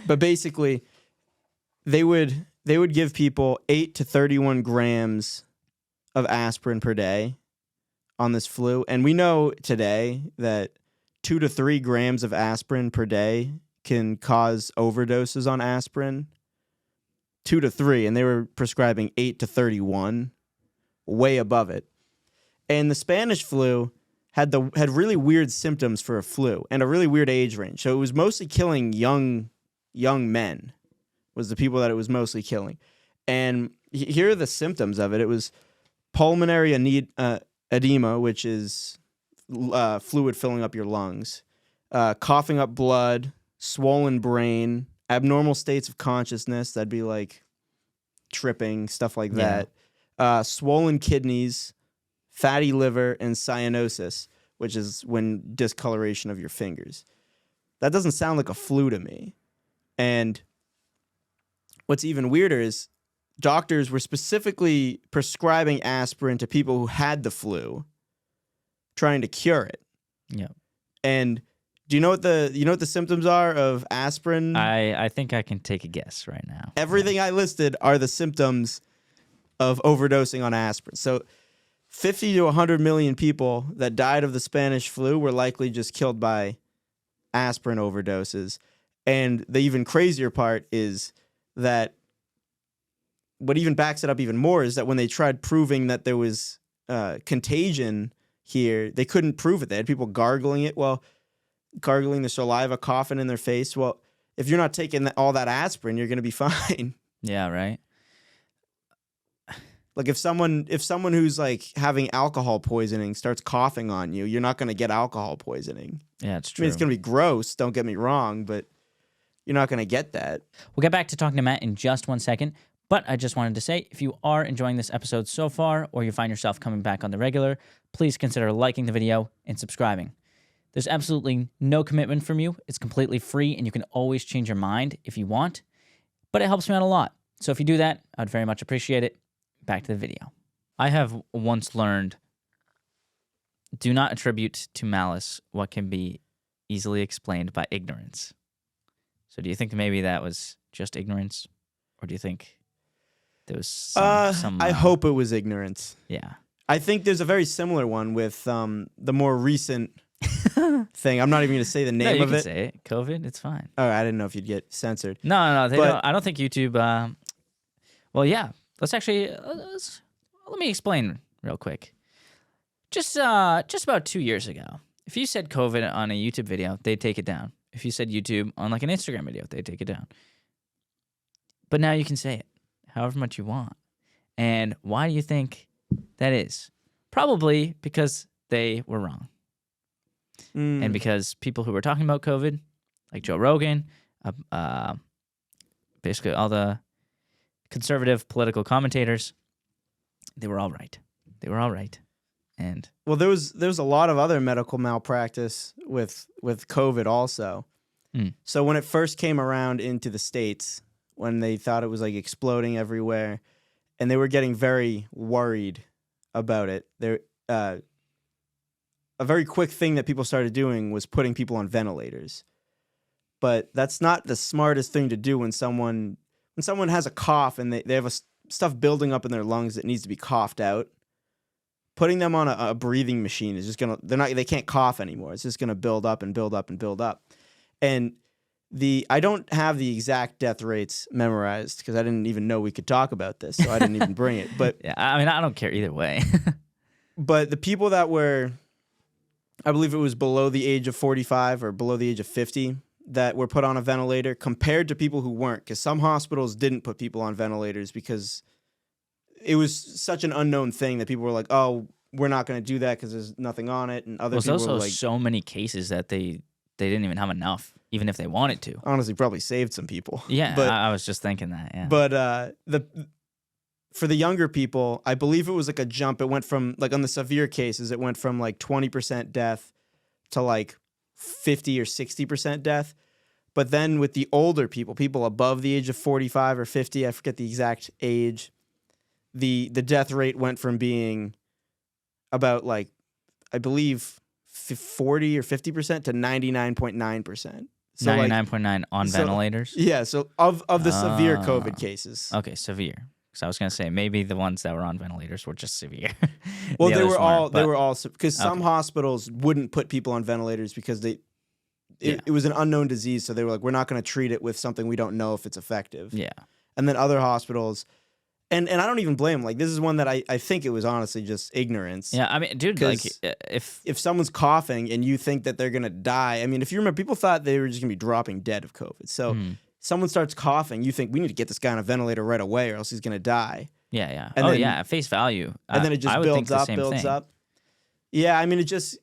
S2: but basically, they would give people 8 to 31 grams of aspirin per day on this flu. And we know today that 2 to 3 grams of aspirin per day can cause overdoses on aspirin. 2 to 3, and they were prescribing 8 to 31, way above it. And the Spanish flu had really weird symptoms for a flu and a really weird age range. So it was mostly killing young men, was the people that it was mostly killing. And here are the symptoms of it. It was pulmonary edema, which is fluid filling up your lungs, coughing up blood, swollen brain, abnormal states of consciousness, that'd be like tripping, stuff like that, swollen kidneys, fatty liver, and cyanosis, which is when discoloration of your fingers. That doesn't sound like a flu to me. And what's even weirder is doctors were specifically prescribing aspirin to people who had the flu, trying to cure it.
S1: Yeah.
S2: And do you know what the symptoms are of aspirin?
S1: I think I can take a guess right now.
S2: Everything I listed are the symptoms of overdosing on aspirin. So 50 to 100 million people that died of the Spanish flu were likely just killed by aspirin overdoses. And the even crazier part is that what even backs it up even more is that when they tried proving that there was contagion here, they couldn't prove it. They had people gargling it. Well, gargling the saliva, coughing in their face. Well, if you're not taking all that aspirin, you're going to be fine.
S1: Yeah, right.
S2: Like if someone who's like having alcohol poisoning starts coughing on you, you're not going to get alcohol poisoning.
S1: Yeah, it's
S2: I
S1: true.
S2: mean, it's going to be gross, don't get me wrong, but you're not going to get that.
S1: We'll get back to talking to Matt in just 1 second, but I just wanted to say, if you are enjoying this episode so far, or you find yourself coming back on the regular, please consider liking the video and subscribing. There's absolutely no commitment from you. It's completely free, and you can always change your mind if you want, but it helps me out a lot. So if you do that, I'd very much appreciate it. Back to the video. I have once learned, do not attribute to malice what can be easily explained by ignorance. So do you think maybe that was just ignorance? Or do you think there was some
S2: I hope it was ignorance.
S1: Yeah.
S2: I think there's a very similar one with the more recent thing. I'm not even going to say the name
S1: you
S2: of
S1: can
S2: it.
S1: say it. COVID, it's fine.
S2: Oh, I didn't know if you'd get censored.
S1: No,
S2: But-
S1: I don't think YouTube... well, yeah. Let's actually... let me explain real quick. Just about 2 years ago, if you said COVID on a YouTube video, they'd take it down. If you said YouTube on like an Instagram video, they'd take it down. But now you can say it however much you want. And why do you think that is? Probably because they were wrong. And because people who were talking about COVID, like Joe Rogan, basically all the conservative political commentators, they were all right. They were all right. And
S2: Well, there was a lot of other medical malpractice with COVID also. So when it first came around into the States, when they thought it was like exploding everywhere, and they were getting very worried about it, a very quick thing that people started doing was putting people on ventilators. But that's not the smartest thing to do when someone has a cough and they have stuff building up in their lungs that needs to be coughed out. Putting them on a breathing machine is just they can't cough anymore. It's just gonna build up and build up and build up. And I don't have the exact death rates memorized because I didn't even know we could talk about this, so I didn't even bring it. But
S1: yeah, I mean, I don't care either way.
S2: But the people that were, I believe it was below the age of 45 or below the age of 50, that were put on a ventilator compared to people who weren't, because some hospitals didn't put people on ventilators because it was such an unknown thing that people were like, oh, we're not going to do that because there's nothing on it. And other people
S1: also
S2: were like,
S1: so many cases that they didn't even have enough, even if they wanted to.
S2: honestly, probably saved some people.
S1: Yeah,
S2: but
S1: I was just thinking that, yeah.
S2: But for the younger people, I believe it was like a jump. It went from, like, on the severe cases, it went from like 20% death to like 50 or 60% death. But then with the older people above the age of 45 or 50, I forget the exact age, the death rate went from being about, like, I believe 40 or 50% to 99.9%. So
S1: 99.9 on ventilators?
S2: Yeah, so of the severe COVID cases.
S1: Okay, severe. Because I was going to say, maybe the ones that were on ventilators were just severe.
S2: Well,
S1: The
S2: they
S1: others
S2: were all
S1: weren't,
S2: because some hospitals wouldn't put people on ventilators because it was an unknown disease, so they were like, we're not going to treat it with something we don't know if it's effective.
S1: Yeah.
S2: And then other hospitals, and I don't even blame them. Like, this is one that I think it was honestly just ignorance.
S1: Yeah, I mean, dude, like,
S2: if someone's coughing and you think that they're going to die, I mean, if you remember, people thought they were just going to be dropping dead of COVID. So someone starts coughing, you think we need to get this guy on a ventilator right away or else he's going to die.
S1: Yeah, yeah.
S2: And then,
S1: at face value.
S2: And then it just builds up. Yeah, I mean, it just,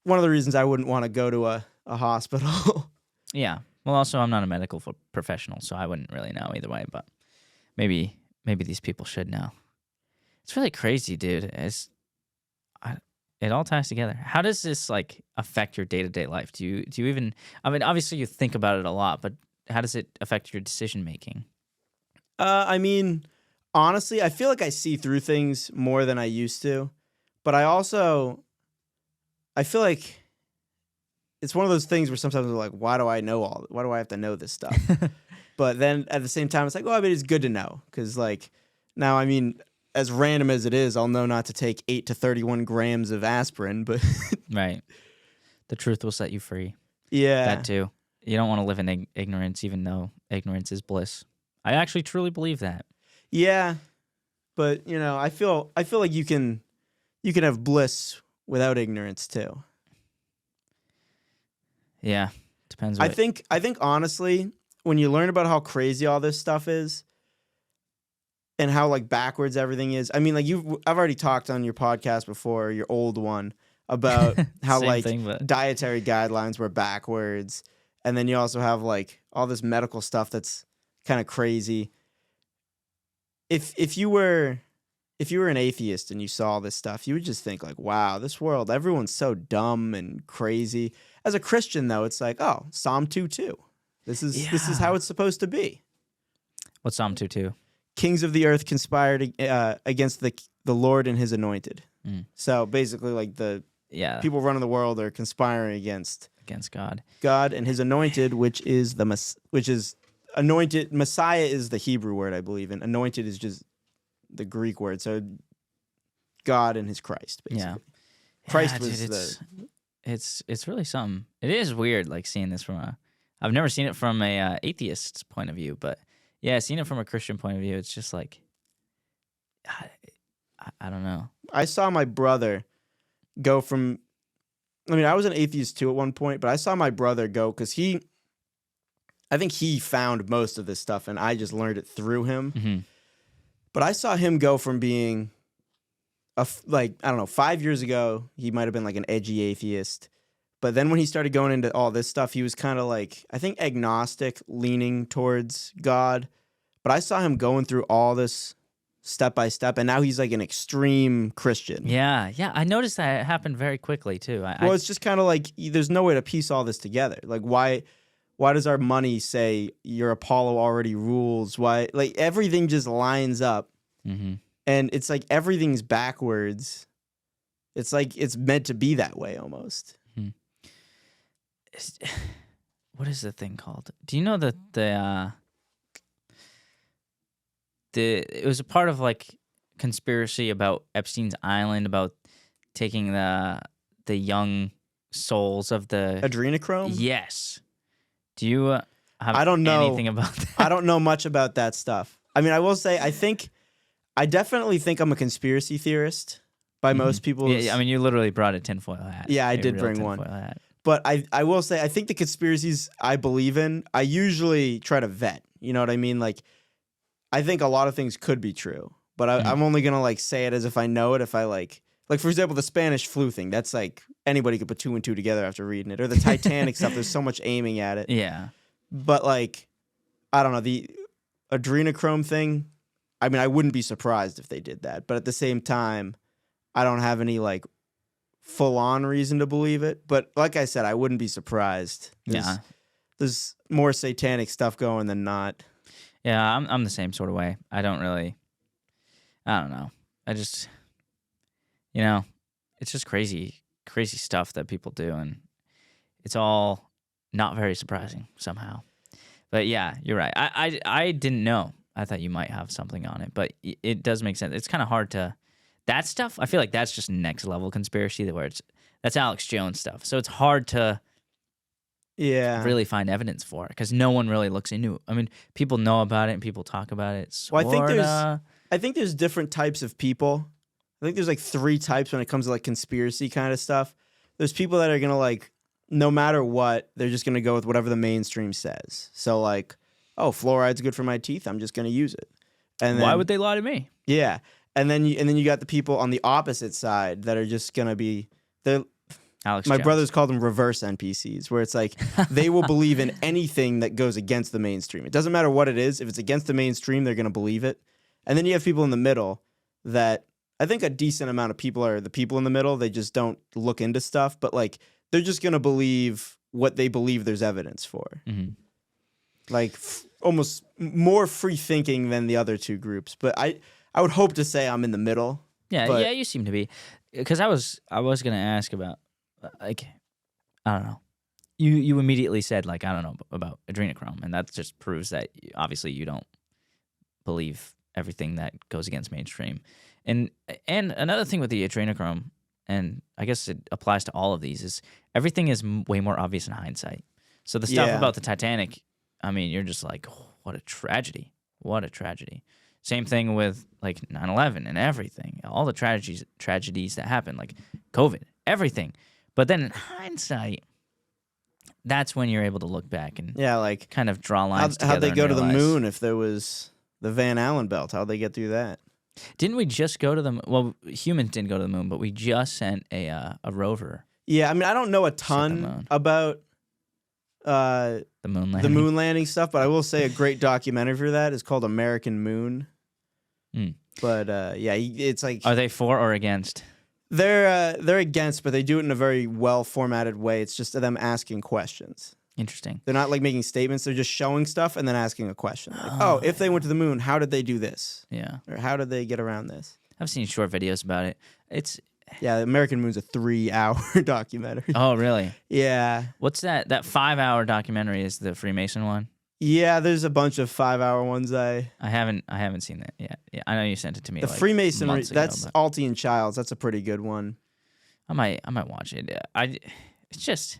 S2: one of the reasons I wouldn't want to go to a hospital.
S1: Yeah. Well, also, I'm not a medical professional, so I wouldn't really know either way, but maybe these people should know. It's really crazy, dude. It all ties together. How does this, like, affect your day-to-day life? Do you even, I mean, obviously you think about it a lot, but how does it affect your decision making?
S2: I mean, honestly, I feel like I see through things more than I used to, but I feel like it's one of those things where sometimes I'm like, why do I have to know this stuff? But then at the same time, it's like, oh, I mean, it's good to know. Because, like, now, I mean, as random as it is, I'll know not to take 8 to 31 grams of aspirin, but...
S1: Right. The truth will set you free.
S2: Yeah.
S1: That too. You don't want to live in ignorance, even though ignorance is bliss. I actually truly believe that.
S2: Yeah. But, you know, I feel like you can have bliss without ignorance, too.
S1: Yeah. Depends.
S2: I think honestly, when you learn about how crazy all this stuff is and how, like, backwards everything is, I mean, like, I've already talked on your podcast before, your old one, about how like dietary guidelines were backwards, and then you also have, like, all this medical stuff that's kind of crazy. If you were an atheist and you saw all this stuff, you would just think, like, wow, this world, everyone's so dumb and crazy. As a Christian, though, it's like, oh, Psalm 2:2. This is how it's supposed to be.
S1: What's Psalm 2:2?
S2: Kings of the earth conspired against the Lord and his anointed. So basically, like, the people running the world are conspiring against
S1: God.
S2: God and his anointed, which is anointed. Messiah is the Hebrew word, I believe, and anointed is just the Greek word. So God and his Christ, basically. Yeah. Christ was
S1: it's really something. It is weird, like, seeing this I've never seen it from a atheist's point of view, but yeah, seeing it from a Christian point of view, it's just like, I don't know.
S2: I saw my brother go from, I mean, I was an atheist too at one point, but I saw my brother go because I think he found most of this stuff and I just learned it through him. Mm-hmm. But I saw him go from being, 5 years ago, he might have been like an edgy atheist. But then when he started going into all this stuff, he was kind of like, I think, agnostic, leaning towards God. But I saw him going through all this step by step, and now he's like an extreme Christian.
S1: Yeah. I noticed that it happened very quickly, too.
S2: It's just kind of like, there's no way to piece all this together. Like, why does our money say your Apollo already rules? Why? Like, everything just lines up. Mm-hmm. And it's like everything's backwards. It's like it's meant to be that way almost. Mm-hmm.
S1: What is the thing called? Do you know that it was a part of, like, conspiracy about Epstein's Island, about taking the young souls of the
S2: adrenochrome?
S1: Yes. Do you have
S2: I don't know
S1: anything about that?
S2: I don't know much about that stuff. I mean, I will say I definitely think I'm a conspiracy theorist by most people.
S1: Yeah, I mean, you literally brought a tinfoil hat.
S2: Yeah, I did bring one. Hat. But I will say, I think the conspiracies I believe in, I usually try to vet. You know what I mean? Like, I think a lot of things could be true, but I'm only going to, like, say it as if I know it. If I, like, for example, the Spanish flu thing, that's, like, anybody could put two and two together after reading it. Or the Titanic stuff, there's so much aiming at it.
S1: Yeah.
S2: But, like, I don't know, the adrenochrome thing, I mean, I wouldn't be surprised if they did that. But at the same time, I don't have any, like, full-on reason to believe it. But like I said, I wouldn't be surprised. There's more satanic stuff going than not.
S1: Yeah, I'm the same sort of way. I don't know. I just, it's just crazy stuff that people do, and it's all not very surprising somehow. But yeah, you're right. I didn't know. I thought you might have something on it, but it does make sense. It's kind of hard to, that stuff, I feel like that's just next level conspiracy where that's Alex Jones stuff. So it's hard to really find evidence for it because no one really looks into it. I mean, people know about it and people talk about it. Sorta.
S2: Well, I think there's different types of people. I think there's like 3 types when it comes to like conspiracy kind of stuff. There's people that are going to like, no matter what, they're just going to go with whatever the mainstream says. So like, oh, fluoride's good for my teeth, I'm just going to use it. And then,
S1: why would they lie to me?
S2: Yeah. And then you got the people on the opposite side that are just going to be, my brothers call them reverse NPCs, where it's like they will believe in anything that goes against the mainstream. It doesn't matter what it is. If it's against the mainstream, they're going to believe it. And then you have people in the middle that I think a decent amount of people are the people in the middle. They just don't look into stuff, but like they're just going to believe what they believe there's evidence for. Mm-hmm. Like almost more free thinking than the other 2 groups. But I would hope to say I'm in the middle.
S1: Yeah, you seem to be. Because I was going to ask about, like, I don't know. You immediately said, like, I don't know about adrenochrome, and that just proves that obviously you don't believe everything that goes against mainstream. And another thing with the adrenochrome, and I guess it applies to all of these, is everything is way more obvious in hindsight. So the stuff about the Titanic, I mean, you're just like, oh, what a tragedy. What a tragedy. Same thing with, like, 9/11 and everything. All the tragedies that happened, like COVID, everything. But then in hindsight, that's when you're able to look back and
S2: like
S1: kind of draw lines together.
S2: How'd they go to the moon if there was the Van Allen belt? How'd they get through that?
S1: Didn't we just go to the moon? Well, humans didn't go to the moon, but we just sent a rover.
S2: Yeah, I mean, I don't know a ton about
S1: the moon
S2: landing stuff, but I will say a great documentary for that is called American Moon. But it's like,
S1: are they for or against?
S2: They're against, but they do it in a very well formatted way. It's just them asking questions.
S1: Interesting.
S2: They're not like making statements. They're just showing stuff and then asking a question. Like, if they went to the moon, how did they do this?
S1: Yeah.
S2: Or how did they get around this?
S1: I've seen short videos about it.
S2: Yeah, American Moon's a 3-hour documentary.
S1: Oh, really?
S2: Yeah.
S1: What's that? That 5-hour documentary is the Freemason one?
S2: Yeah, there's a bunch of 5-hour ones. I
S1: haven't seen that yet. Yeah, I know you sent it to me.
S2: The
S1: like
S2: Freemasonry,
S1: that's
S2: Alty and Childs. That's a pretty good one.
S1: I might watch it. It's just,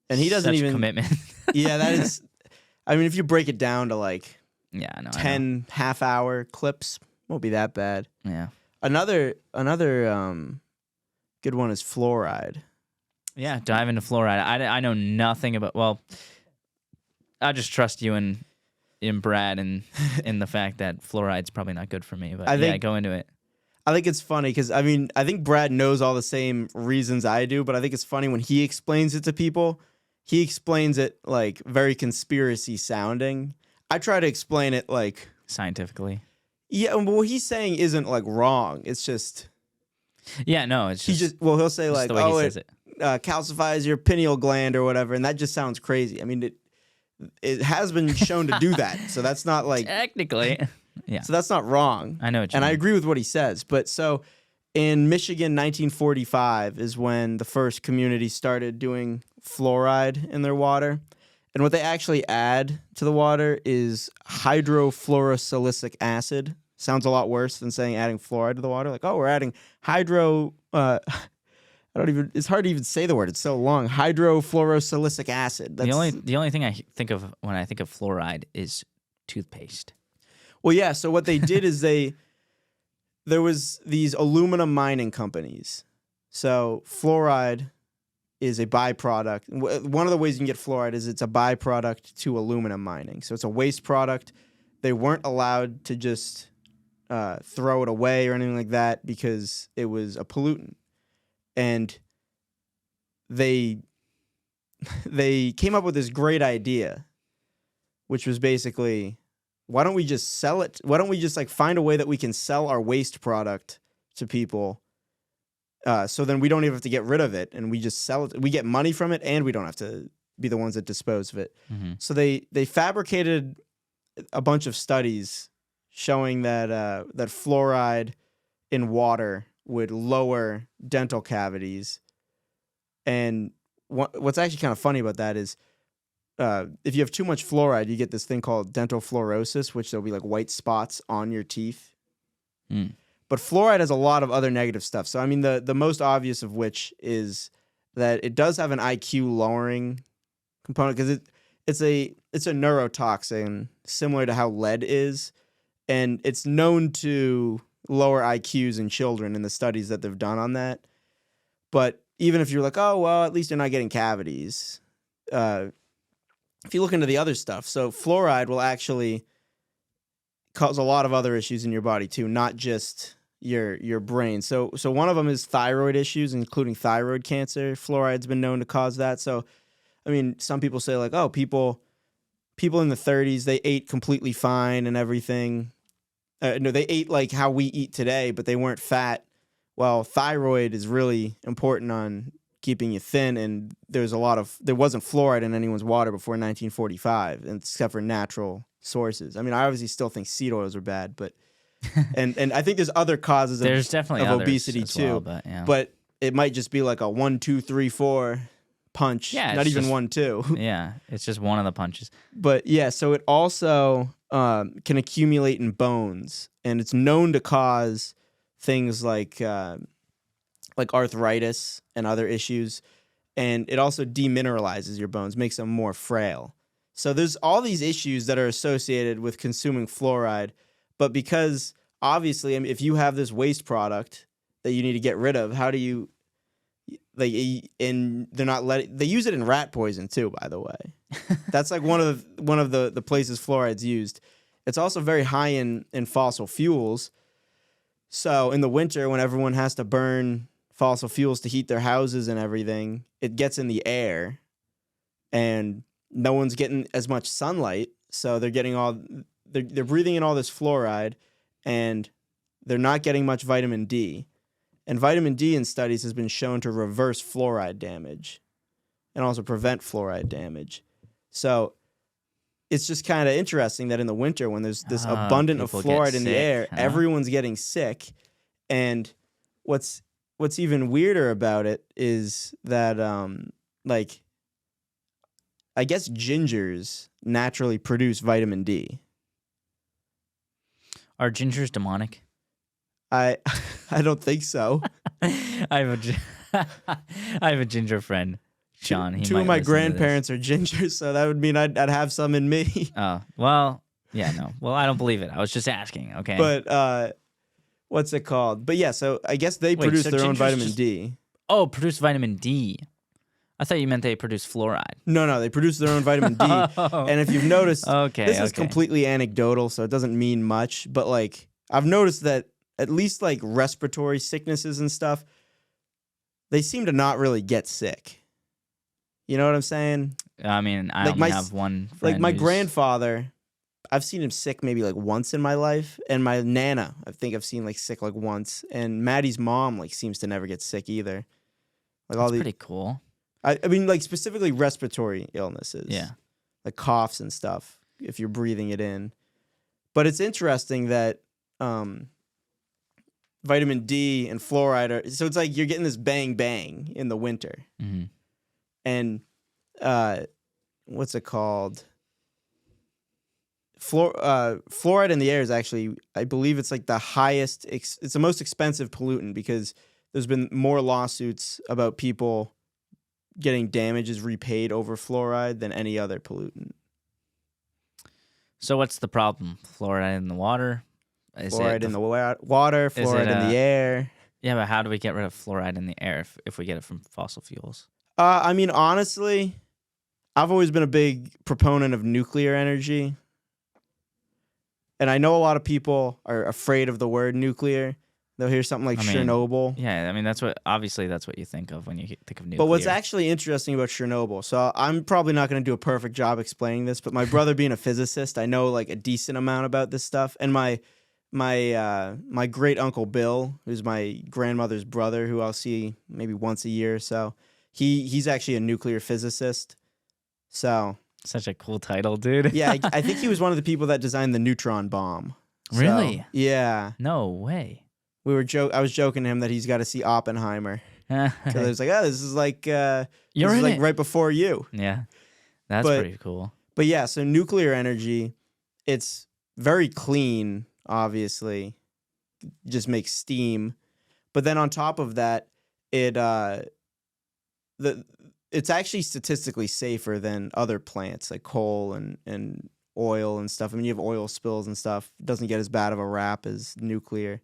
S2: and he doesn't even
S1: commitment.
S2: Yeah, that is. I mean, if you break it down to like 10 half-hour clips, won't be that bad.
S1: Yeah.
S2: Another good one is fluoride.
S1: Yeah, dive into fluoride. I know nothing about. Well, I just trust you and Brad and in the fact that fluoride's probably not good for me. But I think, go into it.
S2: I think it's funny because I mean I think Brad knows all the same reasons I do, but I think it's funny when he explains it to people. He explains it like very conspiracy sounding. I try to explain it like
S1: scientifically.
S2: Yeah, what he's saying isn't like wrong. It's just
S1: it's just
S2: he'll say like, oh, it calcifies your pineal gland or whatever, and that just sounds crazy. I mean, it has been shown to do that, so that's not like
S1: technically, yeah.
S2: So that's not wrong.
S1: I know what you
S2: mean.
S1: I
S2: agree with what he says. But so in Michigan, 1945 is when the first community started doing fluoride in their water. And what they actually add to the water is hydrofluorosilicic acid. Sounds a lot worse than saying adding fluoride to the water. Like, oh, we're adding it's hard to even say the word. It's so long. Hydrofluorosilicic acid. That's
S1: the only thing I think of when I think of fluoride is toothpaste.
S2: Well, yeah. So what they did is there was these aluminum mining companies. So fluoride is a byproduct. One of the ways you can get fluoride is it's a byproduct to aluminum mining. So it's a waste product. They weren't allowed to just throw it away or anything like that because it was a pollutant. And they came up with this great idea, which was basically, why don't we just sell it? Why don't we just like find a way that we can sell our waste product to people? So then we don't even have to get rid of it, and we just sell it. We get money from it, and we don't have to be the ones that dispose of it.
S1: Mm-hmm.
S2: So they fabricated a bunch of studies showing that that fluoride in water would lower dental cavities. And what's actually kind of funny about that is if you have too much fluoride, you get this thing called dental fluorosis, which there'll be like white spots on your teeth.
S1: Mm.
S2: But fluoride has a lot of other negative stuff. So, I mean, the most obvious of which is that it does have an IQ lowering component because it's a neurotoxin similar to how lead is. And it's known to lower IQs in children in the studies that they've done on that. But even if you're like, oh, well, at least you're not getting cavities. If you look into the other stuff, so fluoride will actually cause a lot of other issues in your body too, not just your brain. So one of them is thyroid issues, including thyroid cancer. Fluoride's been known to cause that. So, I mean, some people say like, oh, people in the 30s, they ate completely fine and everything. No, they ate like how we eat today, but they weren't fat. Well, thyroid is really important on keeping you thin, and there wasn't fluoride in anyone's water before 1945, except for natural sources. I mean, I obviously still think seed oils are bad, but and I think there's other causes
S1: There's definitely
S2: of obesity
S1: as
S2: too.
S1: Well,
S2: but it might just be like a 1, 2, 3, 4 punch.
S1: Yeah,
S2: not
S1: it's
S2: even
S1: just
S2: 1, 2.
S1: Yeah, it's just one of the punches.
S2: But yeah, so it also can accumulate in bones, and it's known to cause things like arthritis and other issues, and it also demineralizes your bones, makes them more frail. So there's all these issues that are associated with consuming fluoride, but because obviously, I mean, if you have this waste product that you need to get rid of, how do you and they're not they use it in rat poison too, by the way. That's like one of the places fluoride's used. It's also very high in fossil fuels. So in the winter, when everyone has to burn fossil fuels to heat their houses and everything, it gets in the air, and no one's getting as much sunlight. So they're getting they're breathing in all this fluoride, and they're not getting much vitamin D. And vitamin D in studies has been shown to reverse fluoride damage and also prevent fluoride damage. So it's just kind of interesting that in the winter, when there's this abundant of fluoride in the air, everyone's getting sick. And what's even weirder about it is that, I guess gingers naturally produce vitamin D.
S1: Are gingers demonic?
S2: I don't think so.
S1: I have a ginger friend, Sean.
S2: Two of my grandparents are gingers, so that would mean I'd have some in me.
S1: Oh, well, yeah, no. Well, I don't believe it. I was just asking, okay?
S2: But what's it called? But yeah, so I guess they produce their own vitamin D.
S1: Oh, produce vitamin D. I thought you meant they produce fluoride.
S2: No, they produce their own vitamin D. And if you've noticed, this is completely anecdotal, so it doesn't mean much. But like, I've noticed that at least like respiratory sicknesses and stuff, they seem to not really get sick. You know what I'm saying?
S1: I mean, I only have one friend.
S2: Like my grandfather, I've seen him sick maybe like once in my life, and my nana, I think I've seen like sick like once, and Maddie's mom like seems to never get sick either. Like all
S1: That's pretty cool.
S2: I mean, like specifically respiratory illnesses.
S1: Yeah.
S2: Like coughs and stuff, if you're breathing it in. But it's interesting that vitamin D and fluoride are, so it's like you're getting this bang bang in the winter.
S1: Mm-hmm.
S2: And what's it called? Fluoride in the air is actually, I believe it's like the highest, it's the most expensive pollutant because there's been more lawsuits about people getting damages repaid over fluoride than any other pollutant.
S1: So what's the problem? Fluoride in the water?
S2: Fluoride in the water, fluoride in the air.
S1: Yeah, but how do we get rid of fluoride in the air if we get it from fossil fuels?
S2: I mean, honestly, I've always been a big proponent of nuclear energy. And I know a lot of people are afraid of the word nuclear. They'll hear something like Chernobyl.
S1: Yeah, I mean, that's what you think of when you think of nuclear.
S2: But what's actually interesting about Chernobyl, so I'm probably not going to do a perfect job explaining this, but my brother being a physicist, I know like a decent amount about this stuff. And my great uncle Bill, who's my grandmother's brother, who I'll see maybe once a year or so, he's actually a nuclear physicist. So
S1: such a cool title, dude.
S2: Yeah, I think he was one of the people that designed the neutron bomb.
S1: Really?
S2: So, yeah.
S1: No way.
S2: I was joking to him that he's got to see Oppenheimer because I was like, oh, this is like right before you.
S1: Yeah, that's pretty cool.
S2: But yeah, so nuclear energy, it's very clean. Obviously, just makes steam. But then on top of that, it's actually statistically safer than other plants like coal and oil and stuff. I mean, you have oil spills and stuff. It doesn't get as bad of a rap as nuclear.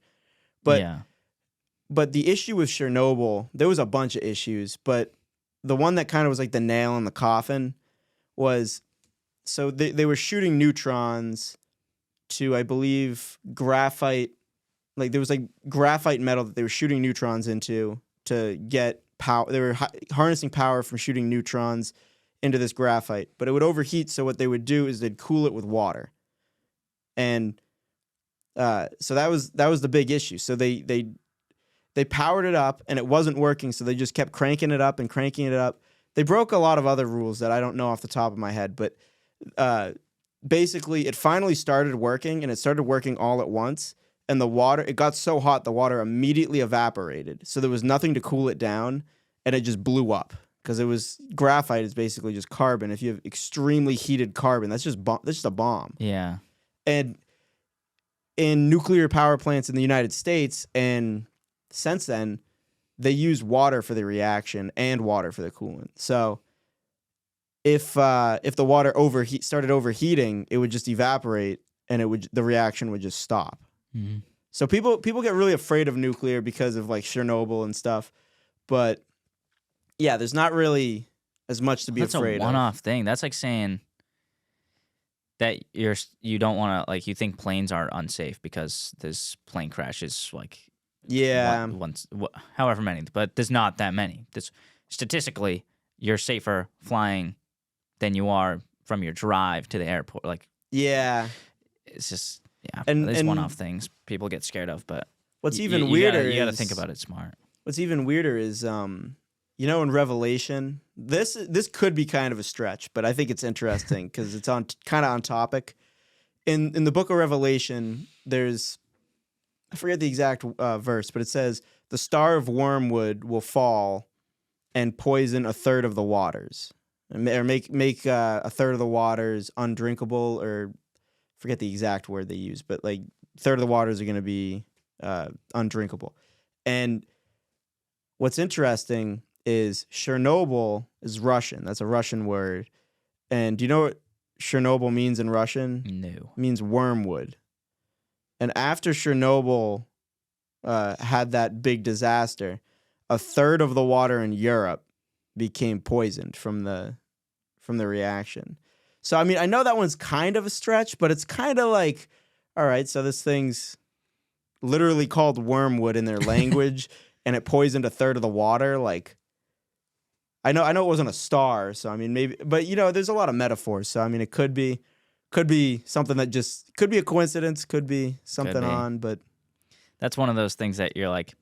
S2: But the issue with Chernobyl, there was a bunch of issues, but the one that kind of was like the nail in the coffin was, so they were shooting neutrons to, I believe, graphite. Like there was like graphite metal that they were shooting neutrons into to get power. They were harnessing power from shooting neutrons into this graphite, but it would overheat. So what they would do is they'd cool it with water, and so that was the big issue. So they powered it up and it wasn't working, so they just kept cranking it up and cranking it up. They broke a lot of other rules that I don't know off the top of my head, but basically it finally started working, and it started working all at once. And the water, it got so hot, the water immediately evaporated. So there was nothing to cool it down, and it just blew up. Because it was graphite is basically just carbon. If you have extremely heated carbon, that's just a bomb.
S1: Yeah.
S2: And in nuclear power plants in the United States, and since then, they use water for the reaction and water for the coolant. So if the water started overheating, it would just evaporate, and the reaction would just stop.
S1: Mm-hmm.
S2: So people get really afraid of nuclear because of like Chernobyl and stuff, but yeah, there's not really as much to be afraid of.
S1: That's a one-off thing. That's like saying that you don't want to, like, you think planes are unsafe because this plane crashes like once, however many, but there's not that many. Statistically, you're safer flying than you are from your drive to the airport. Like,
S2: yeah,
S1: it's just there's one-off things people get scared of. But
S2: what's even weirder,
S1: you got to think about it smart.
S2: What's even weirder is in Revelation, this could be kind of a stretch, but I think it's interesting because it's kind of on topic. In the book of Revelation, there's, I forget the exact verse, but it says the star of wormwood will fall and poison a third of the waters, or make a third of the waters undrinkable, or forget the exact word they use, but like a third of the waters are going to be undrinkable. And what's interesting is Chernobyl is Russian. That's a Russian word. And do you know what Chernobyl means in Russian?
S1: No.
S2: It means wormwood. And after Chernobyl had that big disaster, a third of the water in Europe became poisoned from the reaction. So, I mean, I know that one's kind of a stretch, but it's kind of like, all right, so this thing's literally called wormwood in their language, and it poisoned a third of the water. Like, I know it wasn't a star, so I mean, maybe, but there's a lot of metaphors. So I mean, it could be something that just could be a coincidence, could be something on, but
S1: that's one of those things that you're like,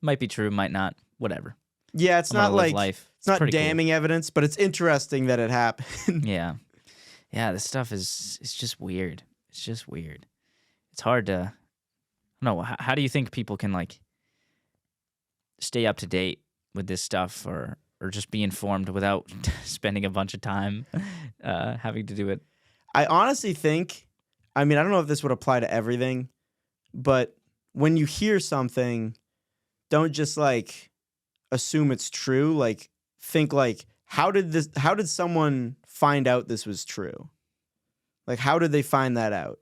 S1: might be true, might not, whatever.
S2: Yeah, it's not like
S1: life.
S2: It's not damning evidence, but it's interesting that it happened.
S1: Yeah. Yeah, this stuff it's just weird. It's just weird. It's hard to, I don't know, how do you think people can like stay up to date with this stuff, or just be informed without spending a bunch of time having to do it?
S2: I honestly think, I mean, I don't know if this would apply to everything, but when you hear something, don't just like assume it's true. Like, think like, how did someone find out this was true? Like, how did they find that out?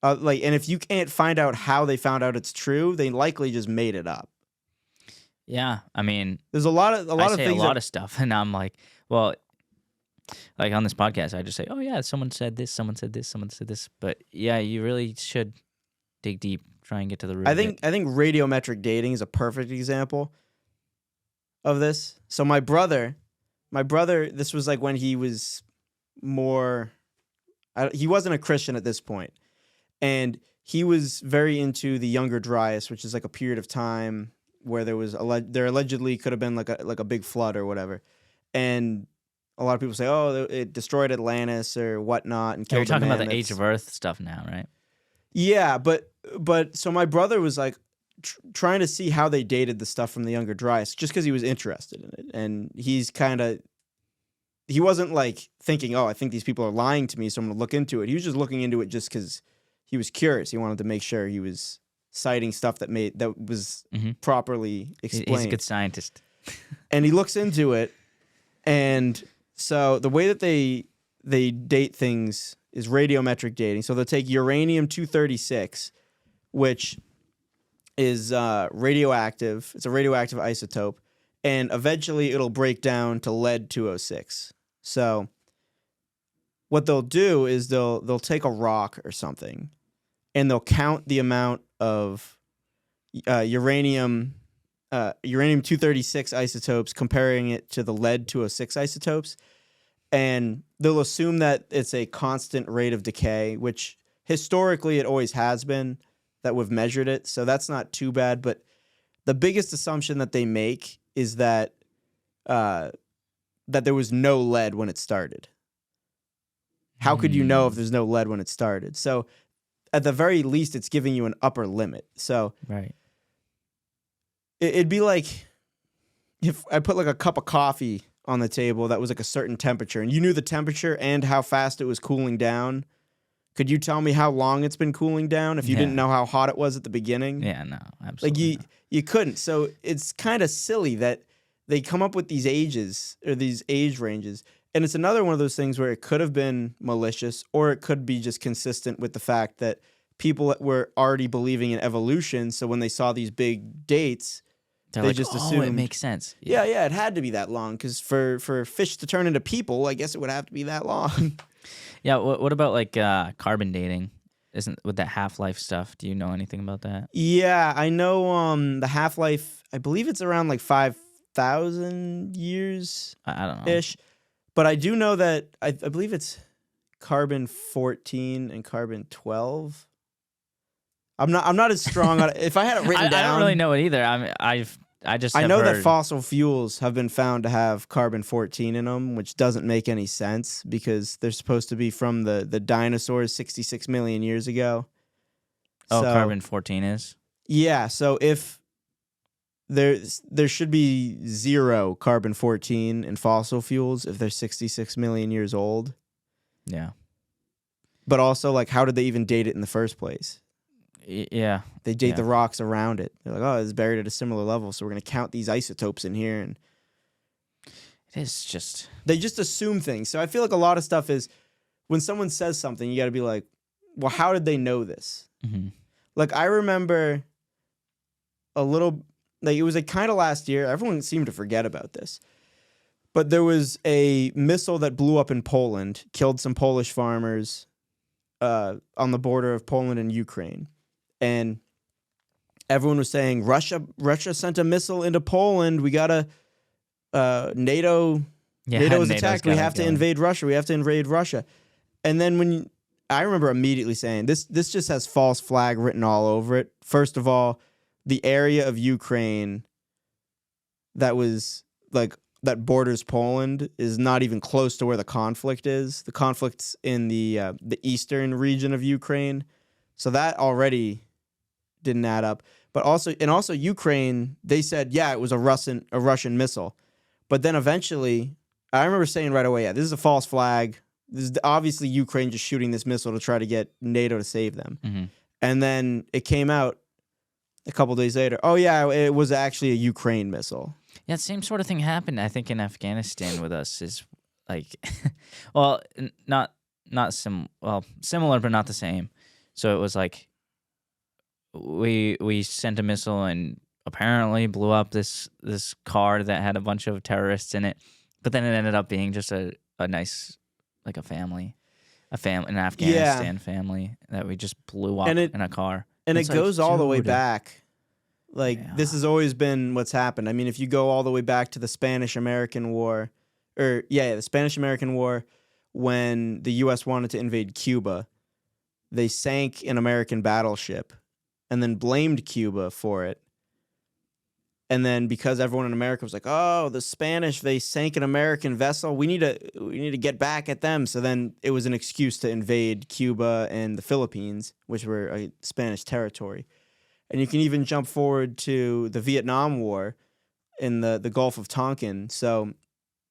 S2: And if you can't find out how they found out it's true, they likely just made it up.
S1: Yeah, I mean,
S2: There's a lot of
S1: I say
S2: things
S1: a lot of stuff, and I'm like, well, like on this podcast, I just say, oh yeah, someone said this, someone said this, someone said this. But yeah, you really should dig deep, try and get to the root
S2: I
S1: of
S2: think
S1: it.
S2: I think radiometric dating is a perfect example of this. So my brother, this was like when he was more, he wasn't a Christian at this point, and he was very into the Younger Dryas, which is like a period of time where there allegedly could have been like a big flood or whatever, and a lot of people say, oh, it destroyed Atlantis or whatnot and
S1: Yeah,
S2: killed
S1: you're talking
S2: the
S1: about the
S2: mammoths.
S1: Age of Earth stuff now, right?
S2: Yeah, but so my brother was like trying to see how they dated the stuff from the Younger Dryas just because he was interested in it, and he wasn't like thinking, oh, I think these people are lying to me, so I'm gonna look into it. He was just looking into it just because he was curious. He wanted to make sure he was citing stuff that was properly explained.
S1: He's a good scientist.
S2: And he looks into it, and so the way that they date things is radiometric dating. So they'll take uranium-236, which is radioactive. It's a radioactive isotope, and eventually it'll break down to lead-206. So what they'll do is they'll take a rock or something, and they'll count the amount of uranium-236 isotopes, comparing it to the lead-206 isotopes, and they'll assume that it's a constant rate of decay, which historically it always has been that we've measured it, so that's not too bad. But the biggest assumption that they make is that there was no lead when it started. How could you know if there's no lead when it started? So at the very least, it's giving you an upper limit. So
S1: Right.
S2: it'd be like if I put like a cup of coffee on the table that was like a certain temperature, and you knew the temperature and how fast it was cooling down. Could you tell me how long it's been cooling down if you didn't know how hot it was at the beginning?
S1: Yeah, no, absolutely.
S2: Like you couldn't. So it's kind of silly that they come up with these ages or these age ranges. And it's another one of those things where it could have been malicious, or it could be just consistent with the fact that people were already believing in evolution. So when they saw these big dates,
S1: They're
S2: they
S1: like,
S2: just
S1: oh,
S2: assumed
S1: it makes sense.
S2: Yeah, it had to be that long, because for fish to turn into people, I guess it would have to be that long.
S1: Yeah. What about like carbon dating? Isn't with that Half-Life stuff? Do you know anything about that?
S2: Yeah, I know. The Half-Life, I believe it's around like 5,000 years
S1: I don't know.
S2: ish, but I do know that I believe it's carbon-14 and carbon-12. I'm not as strong on it. If I had it written down,
S1: I don't really know it either. I
S2: know
S1: heard.
S2: that fossil fuels have been found to have carbon-14 in them, which doesn't make any sense because they're supposed to be from the dinosaurs 66 million years ago.
S1: Oh,
S2: So,
S1: carbon-14 is?
S2: yeah, so if there should be 0 carbon-14 in fossil fuels if they're 66 million years old.
S1: Yeah.
S2: But also, like, how did they even date it in the first place?
S1: Yeah.
S2: They date
S1: Yeah.
S2: the rocks around it. They're like, oh, it's buried at a similar level, so we're going to count these isotopes in here. And
S1: It is just...
S2: they just assume things. So I feel like a lot of stuff is when someone says something, you got to be like, well, how did they know this?
S1: Mm-hmm.
S2: Like, I remember a little, like, it was like kind of last year. Everyone seemed to forget about this. But there was a missile that blew up in Poland, killed some Polish farmers on the border of Poland and Ukraine. And everyone was saying, Russia sent a missile into Poland. We got to, NATO's attacked. We have to invade Russia. We have to invade Russia. And then I remember immediately saying, this just has false flag written all over it. First of all, the area of Ukraine that borders Poland is not even close to where the conflict is. The conflict's in the eastern region of Ukraine. So that already didn't add up. But also Ukraine, they said, yeah, it was a Russian missile. But then eventually, I remember saying right away, yeah, this is a false flag. This is obviously Ukraine just shooting this missile to try to get NATO to save them.
S1: Mm-hmm.
S2: And then it came out a couple days later. Oh yeah, it was actually a Ukraine missile.
S1: Yeah, same sort of thing happened, I think, in Afghanistan with us. Is like, well, similar but not the same. So it was like we sent a missile and apparently blew up this car that had a bunch of terrorists in it, but then it ended up being just a nice, like an Afghanistan family that we just blew up in a car.
S2: And
S1: it's
S2: it goes all the way
S1: dude.
S2: back. Like, this has always been what's happened. I mean, if you go all the way back to the Spanish-American War, the Spanish-American War, when the U.S. wanted to invade Cuba, they sank an American battleship and then blamed Cuba for it. And then because everyone in America was like, "Oh, the Spanish, they sank an American vessel. We need to get back at them." So then it was an excuse to invade Cuba and the Philippines, which were a Spanish territory. And you can even jump forward to the Vietnam War in the Gulf of Tonkin. So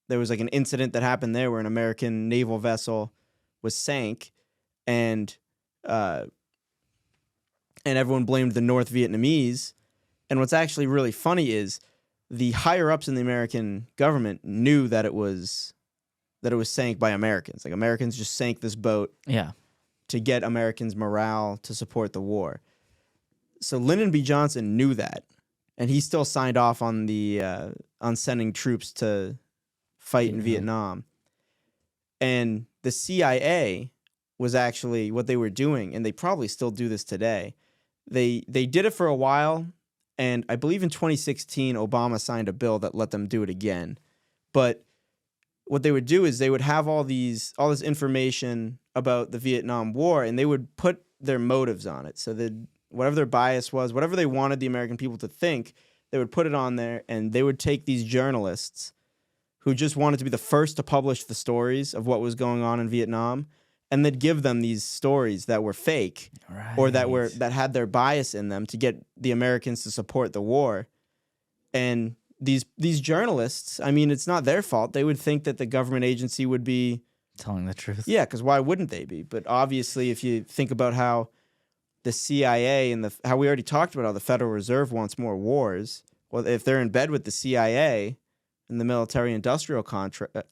S2: there was like an incident that happened there where an American naval vessel was sank, and everyone blamed the North Vietnamese. And what's actually really funny is the higher ups in the American government knew that it was sank by Americans. Like, Americans just sank this boat to get Americans' morale to support the war. So Lyndon B. Johnson knew that, and he still signed off on the on sending troops to fight in Vietnam. And the CIA was actually what they were doing, and they probably still do this today. They did it for a while. And I believe in 2016, Obama signed a bill that let them do it again. But what they would do is they would have all this information about the Vietnam War, and they would put their motives on it. So whatever their bias was, whatever they wanted the American people to think, they would put it on there, and they would take these journalists who just wanted to be the first to publish the stories of what was going on in Vietnam, and they'd give them these stories that were fake or that had their bias in them to get the Americans to support the war. And these journalists, I mean, it's not their fault. They would think that the government agency would be
S1: telling the truth.
S2: Yeah, because why wouldn't they be? But obviously, if you think about how the CIA and how we already talked about how the Federal Reserve wants more wars, well, if they're in bed with the CIA and the military-industrial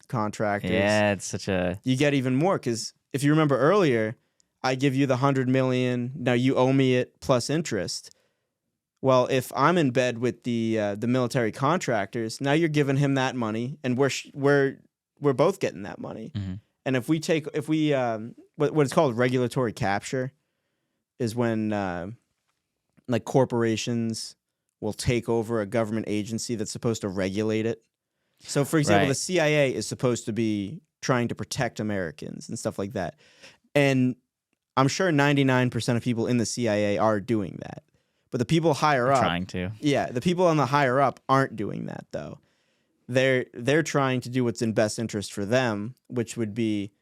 S2: contractors,
S1: it's
S2: you get even more. Because if you remember earlier, I give you the $100 million. Now you owe me it plus interest. Well, if I'm in bed with the military contractors, now you're giving him that money, and we're both getting that money.
S1: Mm-hmm.
S2: And if we what it's called regulatory capture is when like corporations will take over a government agency that's supposed to regulate it. So, for example, the CIA is supposed to be trying to protect Americans and stuff like that. And I'm sure 99% of people in the CIA are doing that. But the people higher up...
S1: trying to.
S2: Yeah, the people on the higher up aren't doing that, though. They're trying to do what's in best interest for them, which would be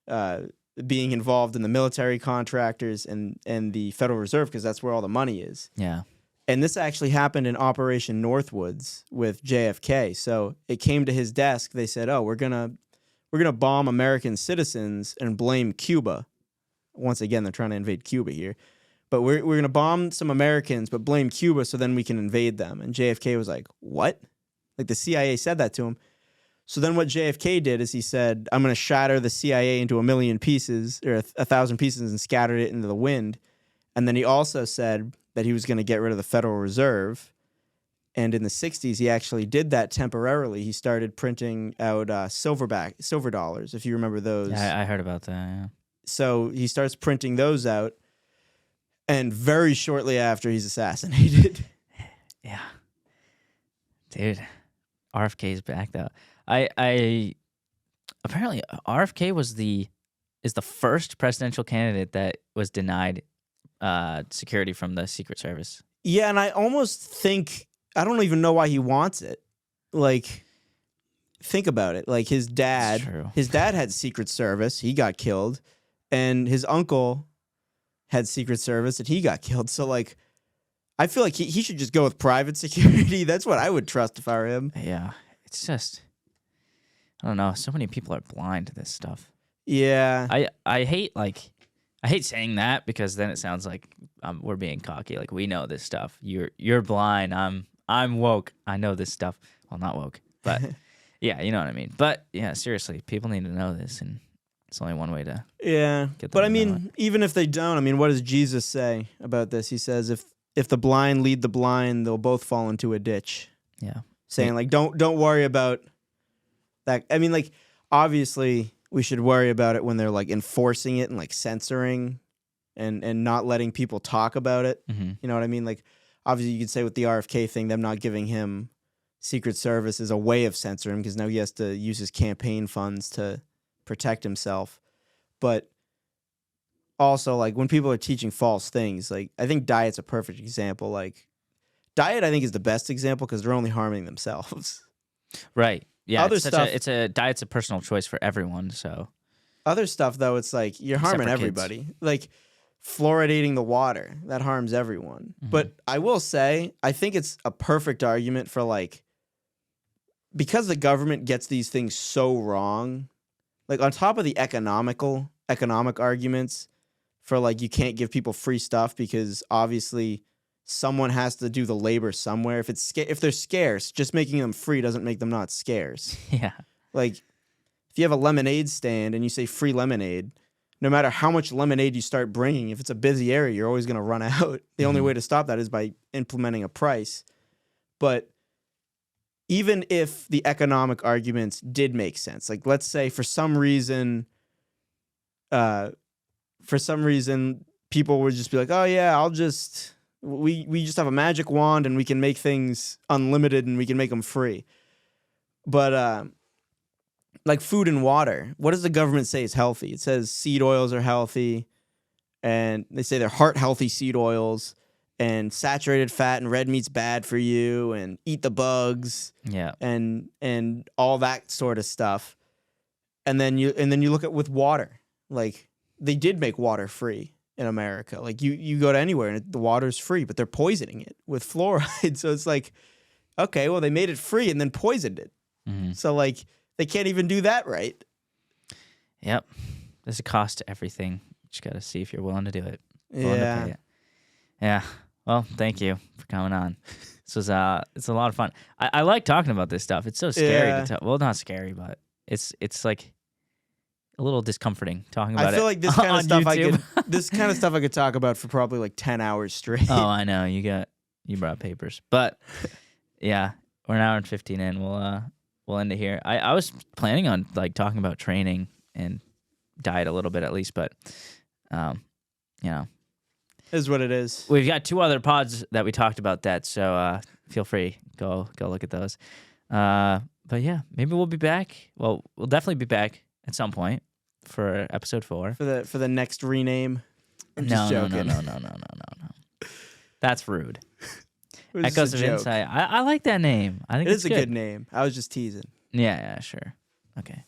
S2: being involved in the military contractors and the Federal Reserve, because that's where all the money is.
S1: Yeah.
S2: And this actually happened in Operation Northwoods with JFK. So it came to his desk. They said, "Oh, we're gonna bomb American citizens and blame Cuba." Once again, they're trying to invade Cuba here. But we're gonna bomb some Americans, but blame Cuba so then we can invade them. And JFK was like, "What?" Like, the CIA said that to him. So then what JFK did is he said, "I'm gonna shatter the CIA into 1,000,000 pieces or 1,000 pieces and scattered it into the wind." And then he also said that he was going to get rid of the Federal Reserve. And in the 60s, he actually did that temporarily. He started printing out silver dollars, if you remember those.
S1: Yeah, I heard about that, yeah.
S2: So he starts printing those out, and very shortly after, he's assassinated.
S1: Yeah. Dude, RFK's back, though. I apparently, RFK is the first presidential candidate that was denied security from the Secret Service.
S2: Yeah, and I almost think, I don't even know why he wants it. Like, think about it. Like, his dad had Secret Service. He got killed. And his uncle had Secret Service and he got killed. So, like, I feel like he should just go with private security. That's what I would trust if I were him.
S1: Yeah. It's just, I don't know. So many people are blind to this stuff.
S2: Yeah.
S1: I hate saying that, because then it sounds like we're being cocky. Like, we know this stuff. You're blind. I'm woke. I know this stuff. Well, not woke, but yeah, you know what I mean. But yeah, seriously, people need to know this, and it's only one way to get them
S2: but I
S1: to
S2: mean,
S1: know it.
S2: even if they don't, I mean, what does Jesus say about this? He says, if the blind lead the blind, they'll both fall into a ditch.
S1: Yeah.
S2: Saying like, don't worry about that. I mean, like, obviously we should worry about it when they're like enforcing it and like censoring and not letting people talk about it.
S1: Mm-hmm.
S2: You know what I mean? Like, obviously you could say with the RFK thing, them not giving him Secret Service is a way of censoring because now he has to use his campaign funds to protect himself. But also, like, when people are teaching false things, like, I think diet's a perfect example. Like, diet, I think, is the best example because they're only harming themselves.
S1: Right. Yeah.
S2: Other stuff,
S1: diet's a personal choice for everyone. So
S2: other stuff, though, it's like you're
S1: Except
S2: harming
S1: for
S2: everybody.
S1: kids.
S2: Like, fluoridating the water, that harms everyone.
S1: Mhm.
S2: But I will say, I think it's a perfect argument for, like, because the government gets these things so wrong, like, on top of the economic arguments for, like, you can't give people free stuff because obviously someone has to do the labor somewhere. If they're scarce, just making them free doesn't make them not scarce.
S1: Yeah.
S2: Like, if you have a lemonade stand and you say free lemonade, no matter how much lemonade you start bringing, if it's a busy area, you're always going to run out. The only way to stop that is by implementing a price. But even if the economic arguments did make sense, like, let's say for some reason people would just be like, oh yeah, we just have a magic wand and we can make things unlimited and we can make them free. But like food and water, what does the government say is healthy? It says seed oils are healthy, and they say they're heart-healthy seed oils, and saturated fat and red meat's bad for you, and eat the bugs,
S1: Yeah.
S2: and all that sort of stuff. And then you look at with water, like, they did make water free in America. Like, you go to anywhere and the water's free, but they're poisoning it with fluoride. So it's like, okay, well, they made it free and then poisoned it.
S1: Mm-hmm.
S2: So, like, they can't even do that right.
S1: Yep. There's a cost to everything. You just got to see if you're willing to do it. Willing to pay it. Yeah. Well, thank you for coming on. This was it's a lot of fun. I like talking about this stuff. It's so scary to tell. Well, not scary, but it's like a little discomforting talking about it.
S2: I feel like this kind of stuff
S1: YouTube.
S2: I could talk about for probably like 10 hours straight.
S1: Oh, I know. You brought papers. But yeah, we're an hour and 15 in. We'll end it here. I was planning on like talking about training and diet a little bit at least, but you know,
S2: is what it is.
S1: we've got 2 other pods that we talked about that, so feel free, go look at those. But yeah, maybe we'll be back. Well, we'll definitely be back at some point for episode 4.
S2: For the next rename. I'm just
S1: No.
S2: joking.
S1: That's rude.
S2: It was just
S1: Echoes
S2: a
S1: of
S2: joke.
S1: Insight. I like that name. I think
S2: It
S1: it's
S2: is a good name. I was just teasing.
S1: Yeah, sure. Okay.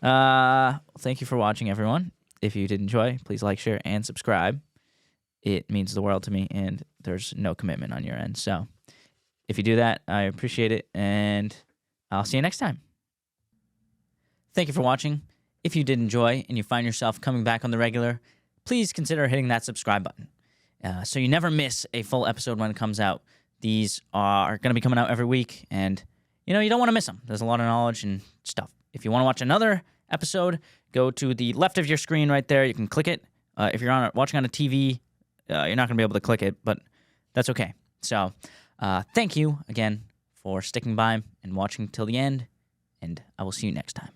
S1: Thank you for watching, everyone. If you did enjoy, please like, share, and subscribe. It means the world to me, and there's no commitment on your end. So if you do that, I appreciate it, and I'll see you next time. Thank you for watching. If you did enjoy and you find yourself coming back on the regular, please consider hitting that subscribe button so you never miss a full episode when it comes out. These are going to be coming out every week, and you don't want to miss them. There's a lot of knowledge and stuff. If you want to watch another episode, go to the left of your screen right there. You can click it. If you're watching on a TV, you're not going to be able to click it, but that's okay. So thank you again for sticking by and watching till the end, and I will see you next time.